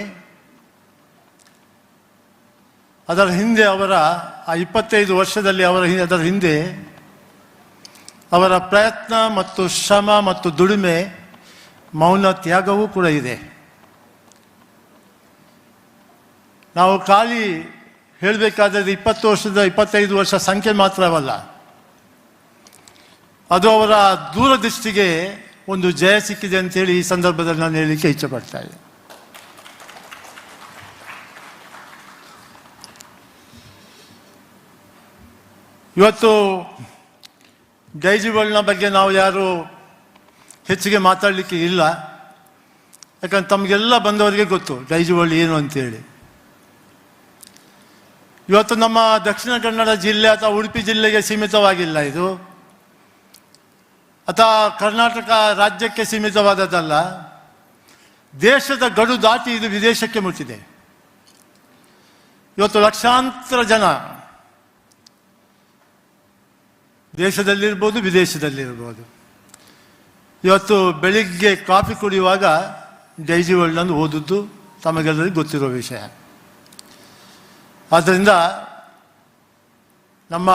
ಅದರ ಹಿಂದೆ ಅವರ ಆ 25 ವರ್ಷದಲ್ಲಿ ಅದರ ಹಿಂದೆ ಅವರ ಪ್ರಯತ್ನ ಮತ್ತು ಶ್ರಮ ಮತ್ತು ದುಡಿಮೆ, ಮೌನ ತ್ಯಾಗವೂ ಕೂಡ ಇದೆ. ನಾವು ಖಾಲಿ ಹೇಳಬೇಕಾದ್ರೆ 25 ವರ್ಷ ಸಂಖ್ಯೆ ಮಾತ್ರವಲ್ಲ, ಅದು ಅವರ ದೂರದೃಷ್ಟಿಗೆ ಒಂದು ಜಯ ಸಿಕ್ಕಿದೆ ಅಂತೇಳಿ ಈ ಸಂದರ್ಭದಲ್ಲಿ ನಾನು ಹೇಳಲಿಕ್ಕೆ ಇಚ್ಛೆಪಡ್ತಾ ಇದ್ದೆ. ಇವತ್ತು ಡೈಜಿವರ್ಲ್ಡ್ನ ಬಗ್ಗೆ ನಾವು ಯಾರು ಹೆಚ್ಚಿಗೆ ಮಾತಾಡಲಿಕ್ಕೆ ಇಲ್ಲ, ಯಾಕಂದ್ರೆ ತಮಗೆಲ್ಲ ಬಂದವರಿಗೆ ಗೊತ್ತು ಡೈಜಿವರ್ಲ್ಡ್ ಏನು ಅಂತೇಳಿ. ಇವತ್ತು ನಮ್ಮ ದಕ್ಷಿಣ ಕನ್ನಡ ಜಿಲ್ಲೆ ಅಥವಾ ಉಡುಪಿ ಜಿಲ್ಲೆಗೆ ಸೀಮಿತವಾಗಿಲ್ಲ ಇದು, ಅಥವಾ ಕರ್ನಾಟಕ ರಾಜ್ಯಕ್ಕೆ ಸೀಮಿತವಾದದ್ದಲ್ಲ. ದೇಶದ ಗಡು ದಾಟಿ ಇದು ವಿದೇಶಕ್ಕೆ ಮುಟ್ಟಿದೆ. ಇವತ್ತು ಲಕ್ಷಾಂತರ ಜನ ದೇಶದಲ್ಲಿರ್ಬೋದು, ವಿದೇಶದಲ್ಲಿರ್ಬೋದು, ಇವತ್ತು ಬೆಳಿಗ್ಗೆ ಕಾಫಿ ಕುಡಿಯುವಾಗ ಡೈಜಿವರ್ಲ್ಡ್ನನ್ನು ಓದಿದ್ದು ತಮಗೆಲ್ಲರಿಗೂ ಗೊತ್ತಿರೋ ವಿಷಯ. ಆದ್ದರಿಂದ ನಮ್ಮ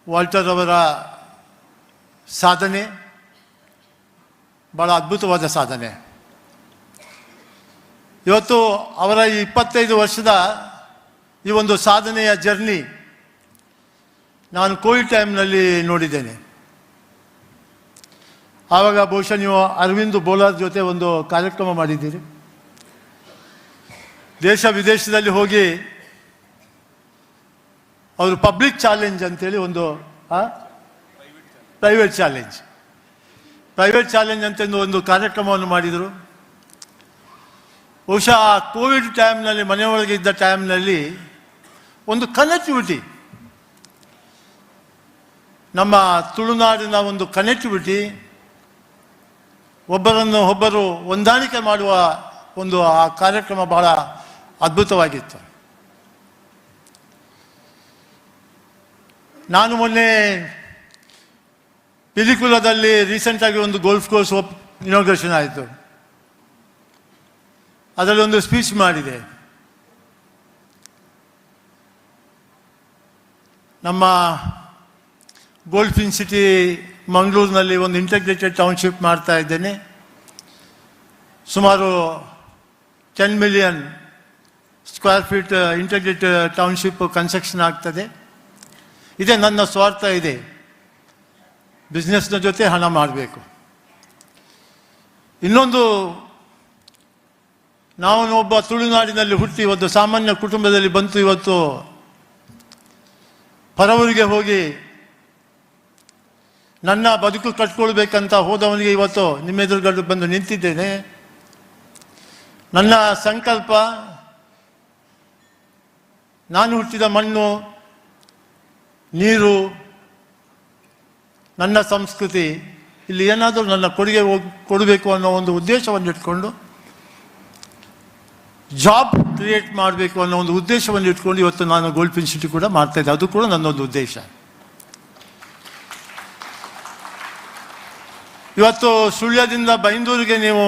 ವಾಲ್ಟರ್ ಅವರ ಸಾಧನೆ ಭಾಳ ಅದ್ಭುತವಾದ ಸಾಧನೆ. ಇವತ್ತು ಅವರ ಈ 25 ವರ್ಷದ ಈ ಒಂದು ಸಾಧನೆಯ ಜರ್ನಿ ನಾನು ಕೋವಿಡ್ ಟೈಮ್ನಲ್ಲಿ ನೋಡಿದ್ದೇನೆ. ಆವಾಗ ಬಹುಶಃ ನೀವು ಅರವಿಂದ್ ಬೋಲಾರ್ ಜೊತೆ ಒಂದು ಕಾರ್ಯಕ್ರಮ ಮಾಡಿದ್ದೀರಿ. ದೇಶ ವಿದೇಶದಲ್ಲಿ ಹೋಗಿ ಅವರು ಪಬ್ಲಿಕ್ ಚಾಲೆಂಜ್ ಅಂತೇಳಿ ಒಂದು ಪ್ರೈವೇಟ್ ಚಾಲೆಂಜ್ ಅಂತ ಒಂದು ಕಾರ್ಯಕ್ರಮವನ್ನು ಮಾಡಿದರು. ಬಹುಶಃ ಆ ಕೋವಿಡ್ ಟೈಮ್ನಲ್ಲಿ ಮನೆಯೊಳಗೆ ಇದ್ದ ಟೈಮ್ನಲ್ಲಿ ಒಂದು ಕನೆಕ್ಟಿವಿಟಿ, ನಮ್ಮ ತುಳುನಾಡಿನ ಒಂದು ಕನೆಕ್ಟಿವಿಟಿ, ಒಬ್ಬರು ಹೊಂದಾಣಿಕೆ ಮಾಡುವ ಒಂದು ಆ ಕಾರ್ಯಕ್ರಮ ಬಹಳ ಅದ್ಭುತವಾಗಿತ್ತು. ನಾನು ಮೊನ್ನೆ ಪಿಲಿಕುಲದಲ್ಲಿ ರೀಸೆಂಟಾಗಿ ಒಂದು ಗೋಲ್ಫ್ ಕೋರ್ಸ್ ಇನಾಗ್ರೇಷನ್ ಆಯಿತು. ಅದರಲ್ಲಿ ಒಂದು ಸ್ಪೀಚ್ ಮಾಡಿದೆ. ನಮ್ಮ ಗೋಲ್ಫಿನ್ ಸಿಟಿ ಮಂಗಳೂರಿನಲ್ಲಿ ಒಂದು ಇಂಟಗ್ರೇಟೆಡ್ ಟೌನ್ಶಿಪ್ ಮಾಡ್ತಾ ಇದ್ದೇನೆ. ಸುಮಾರು 10 million square feet integrated township construction ಆಗ್ತದೆ. ಇದೇ ನನ್ನ ಸ್ವಾರ್ಥ ಇದೆ, ಬಿಸ್ನೆಸ್ನ ಜೊತೆ ಹಣ ಮಾಡಬೇಕು. ಇನ್ನೊಂದು, ನಾವು ಒಬ್ಬ ತುಳುನಾಡಿನಲ್ಲಿ ಹುಟ್ಟಿ ಒಂದು ಸಾಮಾನ್ಯ ಕುಟುಂಬದಲ್ಲಿ ಬಂತು. ಇವತ್ತು ಹೊರವರಿಗೆ ಹೋಗಿ ನನ್ನ ಬದುಕು ಕಟ್ಕೊಳ್ಬೇಕಂತ ಹೋದವನಿಗೆ ಇವತ್ತು ನಿಮ್ಮ ಎದುರುಗಡೆ ಬಂದು ನಿಂತಿದ್ದೇನೆ. ನನ್ನ ಸಂಕಲ್ಪ, ನಾನು ಹುಟ್ಟಿದ ಮಣ್ಣು, ನೀರು, ನನ್ನ ಸಂಸ್ಕೃತಿ, ಇಲ್ಲಿ ಏನಾದರೂ ನನ್ನ ಕೊಡುಗೆ ಕೊಡಬೇಕು ಅನ್ನೋ ಒಂದು ಉದ್ದೇಶವನ್ನು ಇಟ್ಕೊಂಡು, ಜಾಬ್ ಕ್ರಿಯೇಟ್ ಮಾಡಬೇಕು ಅನ್ನೋ ಒಂದು ಉದ್ದೇಶವನ್ನು ಇಟ್ಕೊಂಡು ಇವತ್ತು ನಾನು ಗೋಲ್ಫಿನ್ ಸಿಟಿ ಕೂಡ ಮಾಡ್ತಾ ಇದ್ದೆ. ಅದು ಕೂಡ ನನ್ನೊಂದು ಉದ್ದೇಶ. ಇವತ್ತು ಸುಳ್ಯದಿಂದ ಬೈಂದೂರಿಗೆ ನೀವು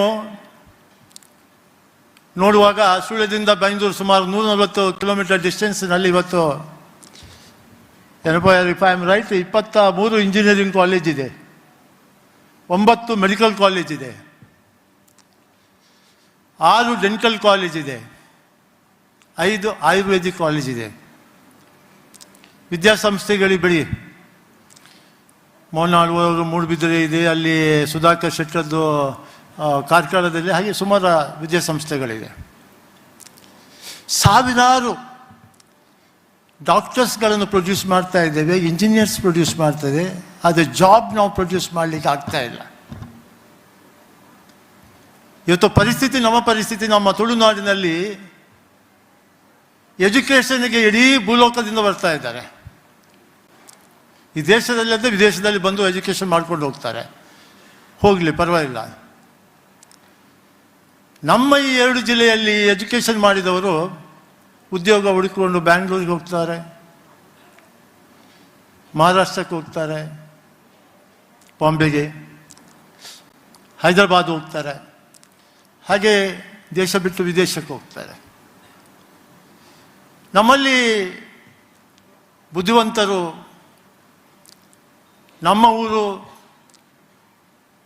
ನೋಡುವಾಗ, ಸುಳ್ಯದಿಂದ ಬೈಂದೂರು ಸುಮಾರು 140 ಕಿಲೋಮೀಟರ್ ಡಿಸ್ಟೆನ್ಸ್ನಲ್ಲಿ ಇವತ್ತು if I am right 23 engineering college ಇದೆ, 9 ಮೆಡಿಕಲ್ ಕಾಲೇಜ್ ಇದೆ, 6 ಡೆಂಟಲ್ ಕಾಲೇಜ್ ಇದೆ, 5 ಆಯುರ್ವೇದಿಕ್ ಕಾಲೇಜ್ ಇದೆ. ವಿದ್ಯಾಸಂಸ್ಥೆಗಳಿಗೆ ಬಿಡಿ, ಮೋನಾಳುವರು ಮೂಡುಬಿದಿರೆ ಇದೆ, ಅಲ್ಲಿ ಸುಧಾಕರ್ ಶೆಟ್ಟರ್ದು ಕಾರ್ಕಳದಲ್ಲಿ, ಹಾಗೆ ಸುಮಾರು ವಿದ್ಯಾಸಂಸ್ಥೆಗಳಿದೆ. ಸಾವಿರಾರು ಡಾಕ್ಟರ್ಸ್ಗಳನ್ನು ಪ್ರೊಡ್ಯೂಸ್ ಮಾಡ್ತಾ ಇದ್ದೇವೆ, ಇಂಜಿನಿಯರ್ಸ್ ಪ್ರೊಡ್ಯೂಸ್ ಮಾಡ್ತದೆ. ಆದರೆ ಜಾಬ್ ನಾವು ಪ್ರೊಡ್ಯೂಸ್ ಮಾಡಲಿಕ್ಕೆ ಆಗ್ತಾ ಇಲ್ಲ. ಇವತ್ತು ನಮ್ಮ ಪರಿಸ್ಥಿತಿ ನಮ್ಮ ತುಳುನಾಡಿನಲ್ಲಿ ಎಜುಕೇಷನ್ಗೆ ಇಡೀ ಭೂಲೋಕದಿಂದ ಬರ್ತಾ ಇದ್ದಾರೆ. ಈ ದೇಶದಲ್ಲದೆ ವಿದೇಶದಲ್ಲಿ ಬಂದು ಎಜುಕೇಷನ್ ಮಾಡ್ಕೊಂಡು ಹೋಗ್ತಾರೆ. ಹೋಗಲಿ, ಪರವಾಗಿಲ್ಲ. ನಮ್ಮ ಈ 2 ಜಿಲ್ಲೆಯಲ್ಲಿ ಎಜುಕೇಷನ್ ಮಾಡಿದವರು ಉದ್ಯೋಗ ಹುಡುಕಿಕೊಂಡು ಬ್ಯಾಂಗ್ಳೂರಿಗೆ ಹೋಗ್ತಾರೆ, ಮಹಾರಾಷ್ಟ್ರಕ್ಕೆ ಹೋಗ್ತಾರೆ, ಬಾಂಬೆಗೆ, ಹೈದರಾಬಾದ್ ಹೋಗ್ತಾರೆ, ಹಾಗೆ ದೇಶ ಬಿಟ್ಟು ವಿದೇಶಕ್ಕೆ ಹೋಗ್ತಾರೆ. ನಮ್ಮಲ್ಲಿ ಬುದ್ಧಿವಂತರು, ನಮ್ಮ ಊರು,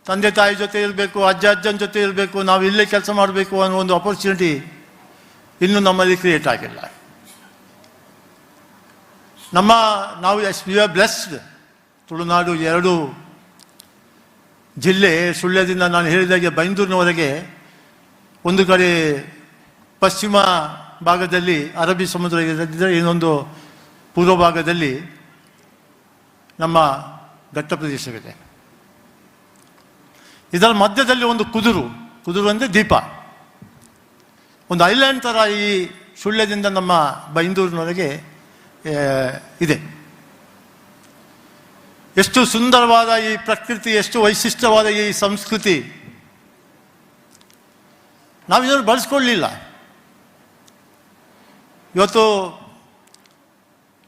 ತಂದೆ ತಾಯಿ ಜೊತೆ ಇರಬೇಕು, ಅಜ್ಜನ ಜೊತೆ ಇರಬೇಕು, ನಾವು ಇಲ್ಲೇ ಕೆಲಸ ಮಾಡಬೇಕು ಅನ್ನೋ ಒಂದು ಅಪರ್ಚುನಿಟಿ ಇನ್ನೂ ನಮ್ಮಲ್ಲಿ ಕ್ರಿಯೇಟ್ ಆಗಿಲ್ಲ. We are blessed. ತುಳುನಾಡು 2 ಜಿಲ್ಲೆ, ಸುಳ್ಯದಿಂದ ನಾನು ಹೇಳಿದಾಗೆ ಬೈಂದೂರಿನವರೆಗೆ, ಒಂದು ಕಡೆ ಪಶ್ಚಿಮ ಭಾಗದಲ್ಲಿ ಅರಬ್ಬಿ ಸಮುದ್ರ ಇದ್ದರೆ, ಇನ್ನೊಂದು ಪೂರ್ವ ಭಾಗದಲ್ಲಿ ನಮ್ಮ ಘಟ್ಟ ಪ್ರದೇಶವಿದೆ. ಇದರ ಮಧ್ಯದಲ್ಲಿ ಒಂದು ಕುದುರು ಅಂದರೆ ದೀಪ, ಒಂದು ಐಲ್ಯಾಂಡ್ ಥರ ಈ ಸುಳ್ಯದಿಂದ ನಮ್ಮ ಬೈಂದೂರಿನವರೆಗೆ ಇದೆ. ಎಷ್ಟು ಸುಂದರವಾದ ಈ ಪ್ರಕೃತಿ, ಎಷ್ಟು ವೈಶಿಷ್ಟ್ಯವಾದ ಈ ಸಂಸ್ಕೃತಿ ನಾವು ಇದನ್ನು ಬಳಸ್ಕೊಳ್ಳಲಿಲ್ಲ. ಇವತ್ತು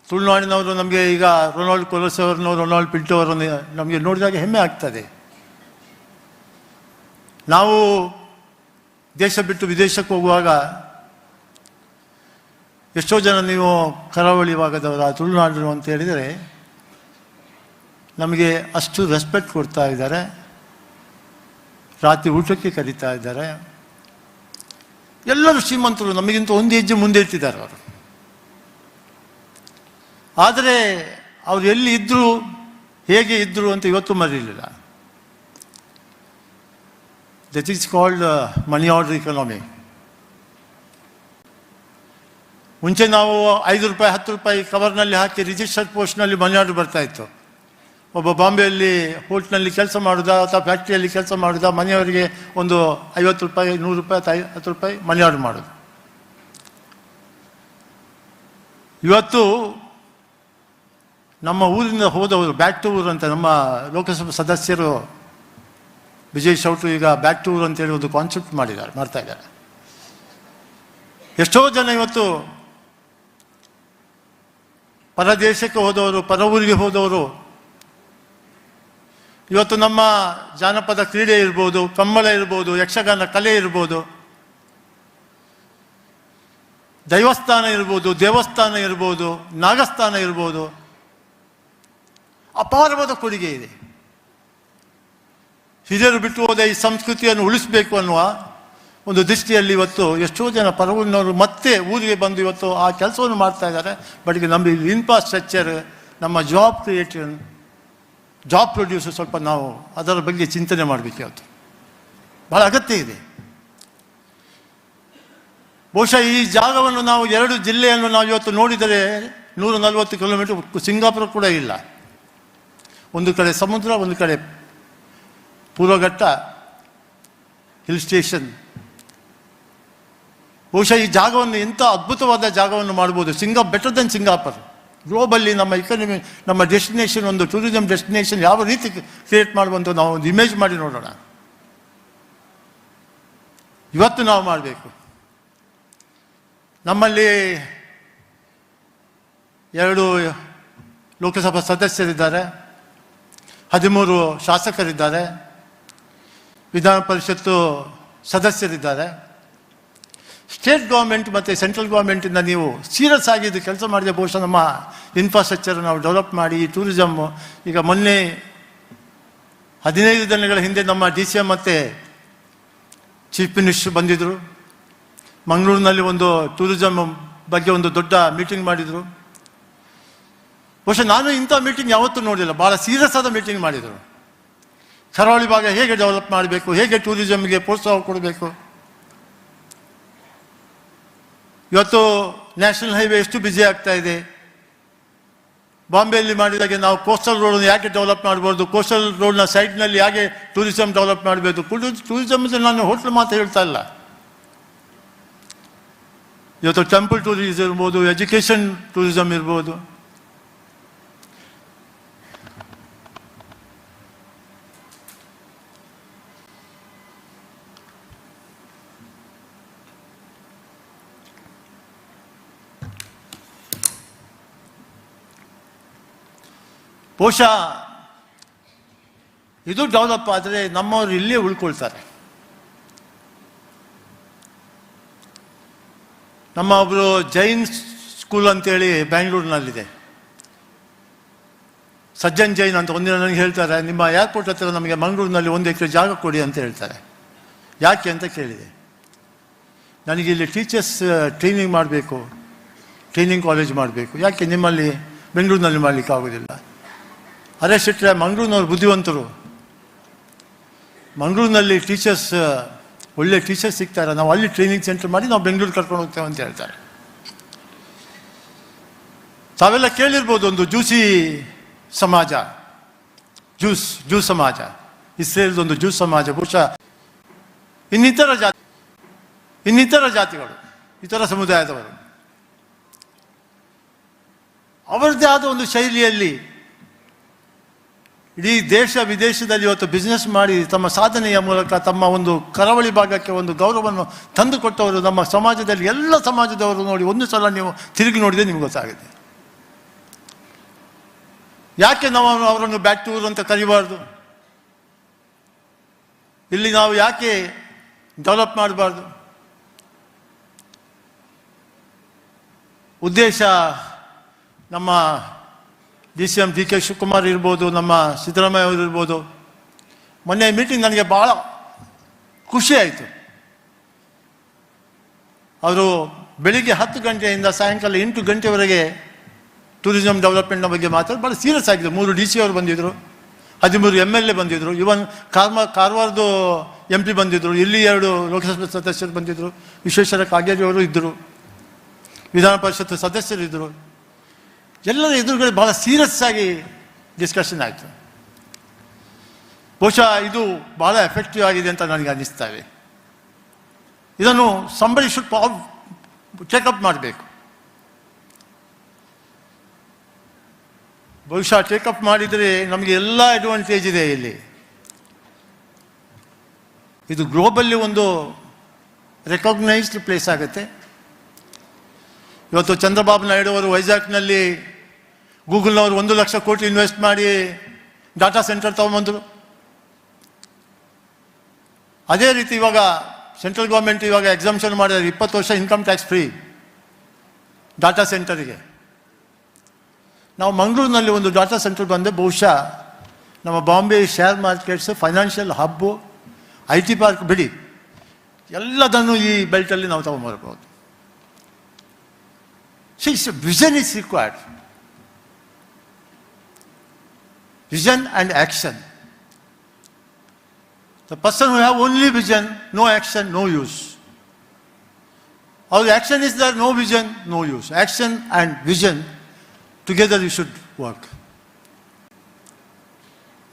ತುಳುನಾಡಿನವರು ನಮಗೆ ಈಗ ರೊನಾಲ್ಡ್ ಕೊಲೋಸ್ ಅವರನ್ನು, ರೊನಾಲ್ಡ್ ಪಿಂಟೋ ಅವರನ್ನು ನಮಗೆ ನೋಡಿದಾಗ ಹೆಮ್ಮೆ ಆಗ್ತದೆ. ನಾವು ದೇಶ ಬಿಟ್ಟು ವಿದೇಶಕ್ಕೆ ಹೋಗುವಾಗ ಎಷ್ಟೋ ಜನ ನೀವು ಕರಾವಳಿ ಭಾಗದವರ, ತುಳುನಾಡು ಅಂತ ಹೇಳಿದರೆ ನಮಗೆ ಅಷ್ಟು ರೆಸ್ಪೆಕ್ಟ್ ಕೊಡ್ತಾ ಇದ್ದಾರೆ, ರಾತ್ರಿ ಊಟಕ್ಕೆ ಕರೀತಾ ಇದ್ದಾರೆ. ಎಲ್ಲರೂ ಶ್ರೀಮಂತರು, ನಮಗಿಂತ ಒಂದು ಹೆಜ್ಜೆ ಮುಂದೆ ಇಟ್ಟಿದ್ದಾರೆ ಅವರು. ಆದರೆ ಅವರು ಎಲ್ಲಿ ಇದ್ದರು, ಹೇಗೆ ಇದ್ದರು ಅಂತ ಇವತ್ತು ಮರೀಲಿಲ್ಲ. That is called money order economy. ಮುಂಚೆ ನಾವು 5 ರೂಪಾಯಿ 10 ರೂಪಾಯಿ ಕವರ್ನಲ್ಲಿ ಹಾಕಿ ರಿಜಿಸ್ಟರ್ಡ್ ಪೋಸ್ಟ್ನಲ್ಲಿ ಮನಿ ಆರ್ಡರ್ ಬರ್ತಾ ಇತ್ತು. ಒಬ್ಬ ಬಾಂಬೆಯಲ್ಲಿ ಹೋಟ್ಲಲ್ಲಿ ಕೆಲಸ ಮಾಡೋದ ಅಥವಾ ಫ್ಯಾಕ್ಟ್ರಿಯಲ್ಲಿ ಕೆಲಸ ಮಾಡೋದ, ಮನೆಯವರಿಗೆ ಒಂದು 50 ರೂಪಾಯಿ 100 ರೂಪಾಯಿ 10 ರೂಪಾಯಿ ಮನಿ ಆರ್ಡರ್ ಮಾಡೋದು. ಇವತ್ತು ನಮ್ಮ ಊರಿಂದ ಹೋದವರು, ಬ್ಯಾಕ್ ಟು ಊರ್ ಅಂತ ನಮ್ಮ ಲೋಕಸಭಾ ಸದಸ್ಯರು ವಿಜಯ್ ಶೌಟ್ರು ಈಗ ಬ್ಯಾಕ್ ಟು ಊರ್ ಅಂತೇಳಿ ಒಂದು ಕಾನ್ಸೆಪ್ಟ್ ಮಾಡ್ತಾ ಇದ್ದಾರೆ. ಎಷ್ಟೋ ಜನ ಇವತ್ತು ಪರದೇಶಕ್ಕೆ ಹೋದವರು, ಪರ ಊರಿಗೆ ಹೋದವರು ಇವತ್ತು ನಮ್ಮ ಜಾನಪದ ಕ್ರೀಡೆ ಇರ್ಬೋದು, ಕಂಬಳ ಇರ್ಬೋದು, ಯಕ್ಷಗಾನ ಕಲೆ ಇರ್ಬೋದು, ದೈವಸ್ಥಾನ ಇರ್ಬೋದು, ದೇವಸ್ಥಾನ ಇರ್ಬೋದು, ನಾಗಸ್ಥಾನ ಇರ್ಬೋದು, ಅಪಾರವಾದ ಕೊಡುಗೆ ಇದೆ. ಹಿರಿಯರು ಬಿಟ್ಟು ಹೋದ ಈ ಸಂಸ್ಕೃತಿಯನ್ನು ಉಳಿಸಬೇಕು ಅನ್ನುವ ಒಂದು ದೃಷ್ಟಿಯಲ್ಲಿ ಇವತ್ತು ಎಷ್ಟೋ ಜನ ಪರವೂರಿನವರು ಮತ್ತೆ ಊರಿಗೆ ಬಂದು ಇವತ್ತು ಆ ಕೆಲಸವನ್ನು ಮಾಡ್ತಾ ಇದ್ದಾರೆ. ಬಟ್ ಈಗ ನಮ್ಮ ಇನ್ಫ್ರಾಸ್ಟ್ರಕ್ಚರ್, ನಮ್ಮ ಜಾಬ್ ಕ್ರಿಯೇಷನ್, ಜಾಬ್ ಪ್ರೊಡ್ಯೂಸರ್ ಸ್ವಲ್ಪ ನಾವು ಅದರ ಬಗ್ಗೆ ಚಿಂತನೆ ಮಾಡಬೇಕು. ಇವತ್ತು ಬಹಳ ಅಗತ್ಯ ಇದೆ. ಬಹುಶಃ ಈ ಜಾಗವನ್ನು ನಾವು 2 ಜಿಲ್ಲೆಯನ್ನು ನಾವು ಇವತ್ತು ನೋಡಿದರೆ 140 ಕಿಲೋಮೀಟರ್ ಸಿಂಗಾಪುರ ಕೂಡ ಇಲ್ಲ. ಒಂದು ಕಡೆ ಸಮುದ್ರ, ಒಂದು ಕಡೆ ಪೂರ್ವಘಟ್ಟ, ಹಿಲ್ ಸ್ಟೇಷನ್. ಬಹುಶಃ ಈ ಜಾಗವನ್ನು ಎಂಥ ಅದ್ಭುತವಾದ ಜಾಗವನ್ನು ಮಾಡ್ಬೋದು. Better then Singapore. ಗ್ಲೋಬಲ್ಲಿ ನಮ್ಮ ಇಕಾನಮಿ, ನಮ್ಮ ಡೆಸ್ಟಿನೇಷನ್, ಒಂದು ಟೂರಿಸಂ ಡೆಸ್ಟಿನೇಷನ್ ಯಾವ ರೀತಿ ಕ್ರಿಯೇಟ್ ಮಾಡುವಂಥ ನಾವು ಒಂದು ಇಮೇಜ್ ಮಾಡಿ ನೋಡೋಣ. ಇವತ್ತು ನಾವು ಮಾಡಬೇಕು. ನಮ್ಮಲ್ಲಿ 2 ಲೋಕಸಭಾ ಸದಸ್ಯರಿದ್ದಾರೆ, 13 ಶಾಸಕರಿದ್ದಾರೆ, ವಿಧಾನ ಪರಿಷತ್ತು ಸದಸ್ಯರಿದ್ದಾರೆ. ಸ್ಟೇಟ್ ಗೌರ್ಮೆಂಟ್ ಮತ್ತು ಸೆಂಟ್ರಲ್ ಗೌರ್ಮೆಂಟಿಂದ ನೀವು ಸೀರಿಯಸ್ ಆಗಿ ಇದು ಕೆಲಸ ಮಾಡಿದೆ ಬಹುಶಃ ನಮ್ಮ ಇನ್ಫ್ರಾಸ್ಟ್ರಕ್ಚರ್ ನಾವು ಡೆವಲಪ್ ಮಾಡಿ ಈ ಟೂರಿಸಮ್ಮು. ಈಗ ಮೊನ್ನೆ 15 ದಿನಗಳ ಹಿಂದೆ ನಮ್ಮ DCM ಮತ್ತು ಚೀಫ್ ಮಿನಿಸ್ಟರ್ ಬಂದಿದ್ದರು. ಮಂಗಳೂರಿನಲ್ಲಿ ಒಂದು ಟೂರಿಸಮ್ ಬಗ್ಗೆ ಒಂದು ದೊಡ್ಡ ಮೀಟಿಂಗ್ ಮಾಡಿದರು. ಬಹುಶಃ ನಾನು ಇಂಥ ಮೀಟಿಂಗ್ ಯಾವತ್ತೂ ನೋಡಿಲ್ಲ. ಭಾಳ ಸೀರಿಯಸ್ ಆದ ಮೀಟಿಂಗ್ ಮಾಡಿದರು. ಕರಾವಳಿ ಭಾಗ ಹೇಗೆ ಡೆವಲಪ್ ಮಾಡಬೇಕು, ಹೇಗೆ ಟೂರಿಸಮ್ಗೆ ಪ್ರೋತ್ಸಾಹ ಕೊಡಬೇಕು. ಇವತ್ತು ನ್ಯಾಷನಲ್ ಹೈವೇ ಎಷ್ಟು ಬ್ಯುಸಿ ಆಗ್ತಾ ಇದೆ. ಬಾಂಬೆಯಲ್ಲಿ ಮಾಡಿದಾಗೆ ನಾವು ಕೋಸ್ಟಲ್ ರೋಡನ್ನು ಯಾಕೆ ಡೆವಲಪ್ ಮಾಡ್ಬೋದು, ಕೋಸ್ಟಲ್ ರೋಡ್ನ ಸೈಡ್ನಲ್ಲಿ ಹೇಗೆ ಟೂರಿಸಮ್ ಡೆವಲಪ್ ಮಾಡಬೇಕು. ಟೂರಿಸಮ್ ನಾನು ಹೋಟ್ಲ್ ಮಾತ್ರ ಹೇಳ್ತಾ ಇಲ್ಲ. ಇವತ್ತು ಟೆಂಪಲ್ ಟೂರಿಸಮ್ ಇರ್ಬೋದು, ಎಜುಕೇಷನ್ ಟೂರಿಸಮ್ ಇರ್ಬೋದು. ಬಹುಶಃ ಇದು ಡೆವಲಪ್ ಆದರೆ ನಮ್ಮವರು ಇಲ್ಲೇ ಉಳ್ಕೊಳ್ತಾರೆ. ನಮ್ಮ ಒಬ್ಬರು ಜೈನ್ ಸ್ಕೂಲ್ ಅಂತೇಳಿ ಬ್ಯಾಂಗ್ಳೂರಿನಲ್ಲಿದೆ, ಸಜ್ಜನ್ ಜೈನ್ ಅಂತ. ಒಂದಿನ ನನಗೆ ಹೇಳ್ತಾರೆ, ನಿಮ್ಮ ಏರ್ಪೋರ್ಟ್ ಹತ್ತಿರ ನಮಗೆ ಮಂಗಳೂರಿನಲ್ಲಿ 1 ಎಕರೆ ಜಾಗ ಕೊಡಿ ಅಂತ ಹೇಳ್ತಾರೆ. ಯಾಕೆ ಅಂತ ಕೇಳಿದೆ. ನನಗೆ ಇಲ್ಲಿ ಟೀಚರ್ಸ್ ಟ್ರೈನಿಂಗ್ ಮಾಡಬೇಕು, ಟ್ರೈನಿಂಗ್ ಕಾಲೇಜ್ ಮಾಡಬೇಕು. ಯಾಕೆ ನಿಮ್ಮಲ್ಲಿ ಬೆಂಗಳೂರಿನಲ್ಲಿ ಮಾಡಲಿಕ್ಕೆ ಆಗೋದಿಲ್ಲ? ಅರೆ ಶೆಟ್ಟರೆ, ಮಂಗಳೂರಿನವ್ರು ಬುದ್ಧಿವಂತರು. ಮಂಗಳೂರಿನಲ್ಲಿ ಟೀಚರ್ಸ್, ಒಳ್ಳೆ ಟೀಚರ್ಸ್ ಸಿಗ್ತಾರೆ, ನಾವು ಅಲ್ಲಿ ಟ್ರೈನಿಂಗ್ ಸೆಂಟರ್ ಮಾಡಿ ನಾವು ಬೆಂಗಳೂರು ಕರ್ಕೊಂಡು ಹೋಗ್ತೇವೆ ಅಂತ ಹೇಳ್ತಾರೆ. ತಾವೆಲ್ಲ ಕೇಳಿರ್ಬೋದು ಒಂದು ಜೂಸಿ ಸಮಾಜ, ಜ್ಯೂಸ್ ಸಮಾಜ, ಇಸ್ರೇಲ್ದೊಂದು ಜ್ಯೂಸ್ ಸಮಾಜ. ಬಹುಶಃ ಇನ್ನಿತರ ಜಾತಿಗಳು, ಇತರ ಸಮುದಾಯದವರು ಅವರದ್ದೇ ಆದ ಒಂದು ಶೈಲಿಯಲ್ಲಿ ಇಡೀ ದೇಶ ವಿದೇಶದಲ್ಲಿ ಇವತ್ತು ಬಿಸ್ನೆಸ್ ಮಾಡಿ ತಮ್ಮ ಸಾಧನೆಯ ಮೂಲಕ ತಮ್ಮ ಒಂದು ಕರಾವಳಿ ಭಾಗಕ್ಕೆ ಒಂದು ಗೌರವವನ್ನು ತಂದುಕೊಟ್ಟವರು ನಮ್ಮ ಸಮಾಜದಲ್ಲಿ ಎಲ್ಲ ಸಮಾಜದವರು ನೋಡಿ ಒಂದು ಸಲ ನೀವು ತಿರುಗಿ ನೋಡಿದರೆ ನಿಮ್ಗೆ ಗೊತ್ತಾಗುತ್ತೆ. ಯಾಕೆ ನಾವು ಅವರನ್ನು ಬ್ಯಾಕ್ ಟೂರ್ ಅಂತ ಕರಿಬಾರ್ದು? ಇಲ್ಲಿ ನಾವು ಯಾಕೆ ಡೆವಲಪ್ ಮಾಡಬಾರ್ದು? ಉದ್ದೇಶ ನಮ್ಮ DCM DK ಶಿವಕುಮಾರ್ ಇರ್ಬೋದು, ನಮ್ಮ ಸಿದ್ದರಾಮಯ್ಯ ಅವರು ಇರ್ಬೋದು. ಮೊನ್ನೆ ಮೀಟಿಂಗ್ ನನಗೆ ಭಾಳ ಖುಷಿ ಆಯಿತು. ಅವರು ಬೆಳಿಗ್ಗೆ 10 ಗಂಟೆಯಿಂದ ಸಾಯಂಕಾಲ 8 ಗಂಟೆವರೆಗೆ ಟೂರಿಸಂ ಡೆವಲಪ್ಮೆಂಟ್ನ ಬಗ್ಗೆ ಮಾತಾಡಿ ಭಾಳ ಸೀರಿಯಸ್ ಆಗಿದ್ರು. 3 DC ಅವರು ಬಂದಿದ್ದರು, 13 MLA ಬಂದಿದ್ದರು, ಇವನ್ ಕಾರವಾರದು MP ಬಂದಿದ್ದರು, ಇಲ್ಲಿ 2 ಲೋಕಸಭೆ ಸದಸ್ಯರು ಬಂದಿದ್ದರು, ವಿಶ್ವೇಶ್ವರ ಕಾಗೇರಿ ಅವರು ಇದ್ದರು, ವಿಧಾನ ಪರಿಷತ್ ಸದಸ್ಯರಿದ್ದರು. ಎಲ್ಲರ ಎದುರುಗಡೆ ಭಾಳ ಸೀರಿಯಸ್ ಆಗಿ ಡಿಸ್ಕಷನ್ ಆಯಿತು. ಬಹುಶಃ ಇದು ಭಾಳ ಎಫೆಕ್ಟಿವ್ ಆಗಿದೆ ಅಂತ ನನಗೆ ಅನ್ನಿಸ್ತಾ ಇದೆ. ಇದನ್ನು ಸಂಬಳಿ ಶುಡ್ ಚೆಕಪ್ ಮಾಡಬೇಕು. ಬಹುಶಃ ಟೇಕಪ್ ಮಾಡಿದರೆ ನಮಗೆ ಎಲ್ಲ ಅಡ್ವಾಂಟೇಜ್ ಇದೆ ಇಲ್ಲಿ. ಇದು ಗ್ಲೋಬಲ್ಲಿ ಒಂದು ರೆಕಾಗ್ನೈಸ್ಡ್ ಪ್ಲೇಸ್ ಆಗುತ್ತೆ. ಇವತ್ತು ಚಂದ್ರಬಾಬು ನಾಯ್ಡು ಅವರು ವೈಜಾಗ್ನಲ್ಲಿ ಗೂಗಲ್ನವರು 1 ಲಕ್ಷ ಕೋಟಿ ಇನ್ವೆಸ್ಟ್ ಮಾಡಿ ಡಾಟಾ ಸೆಂಟರ್ ತೊಗೊಂಬಂದರು. ಅದೇ ರೀತಿ ಇವಾಗ ಸೆಂಟ್ರಲ್ ಗೌರ್ಮೆಂಟ್ ಇವಾಗ ಎಕ್ಸಾಮ್ಷನ್ ಮಾಡಿದ್ದಾರೆ, 20 ವರ್ಷ ಇನ್ಕಮ್ ಟ್ಯಾಕ್ಸ್ ಫ್ರೀ ಡಾಟಾ ಸೆಂಟರಿಗೆ. ನಾವು ಮಂಗಳೂರಿನಲ್ಲಿ ಒಂದು ಡಾಟಾ ಸೆಂಟರ್ ಬಂದರೆ ಬಹುಶಃ ನಮ್ಮ Bombay share markets, financial hub, IT park ಬಿಡಿ ಎಲ್ಲದನ್ನು ಈ ಬೆಲ್ಟಲ್ಲಿ ನಾವು ತಗೊಂಬರ್ಬೋದು. Vision is required. Vision and action. The person who have only vision, no action, no use. Our action is there, no vision, no use. Action and vision, together we should work.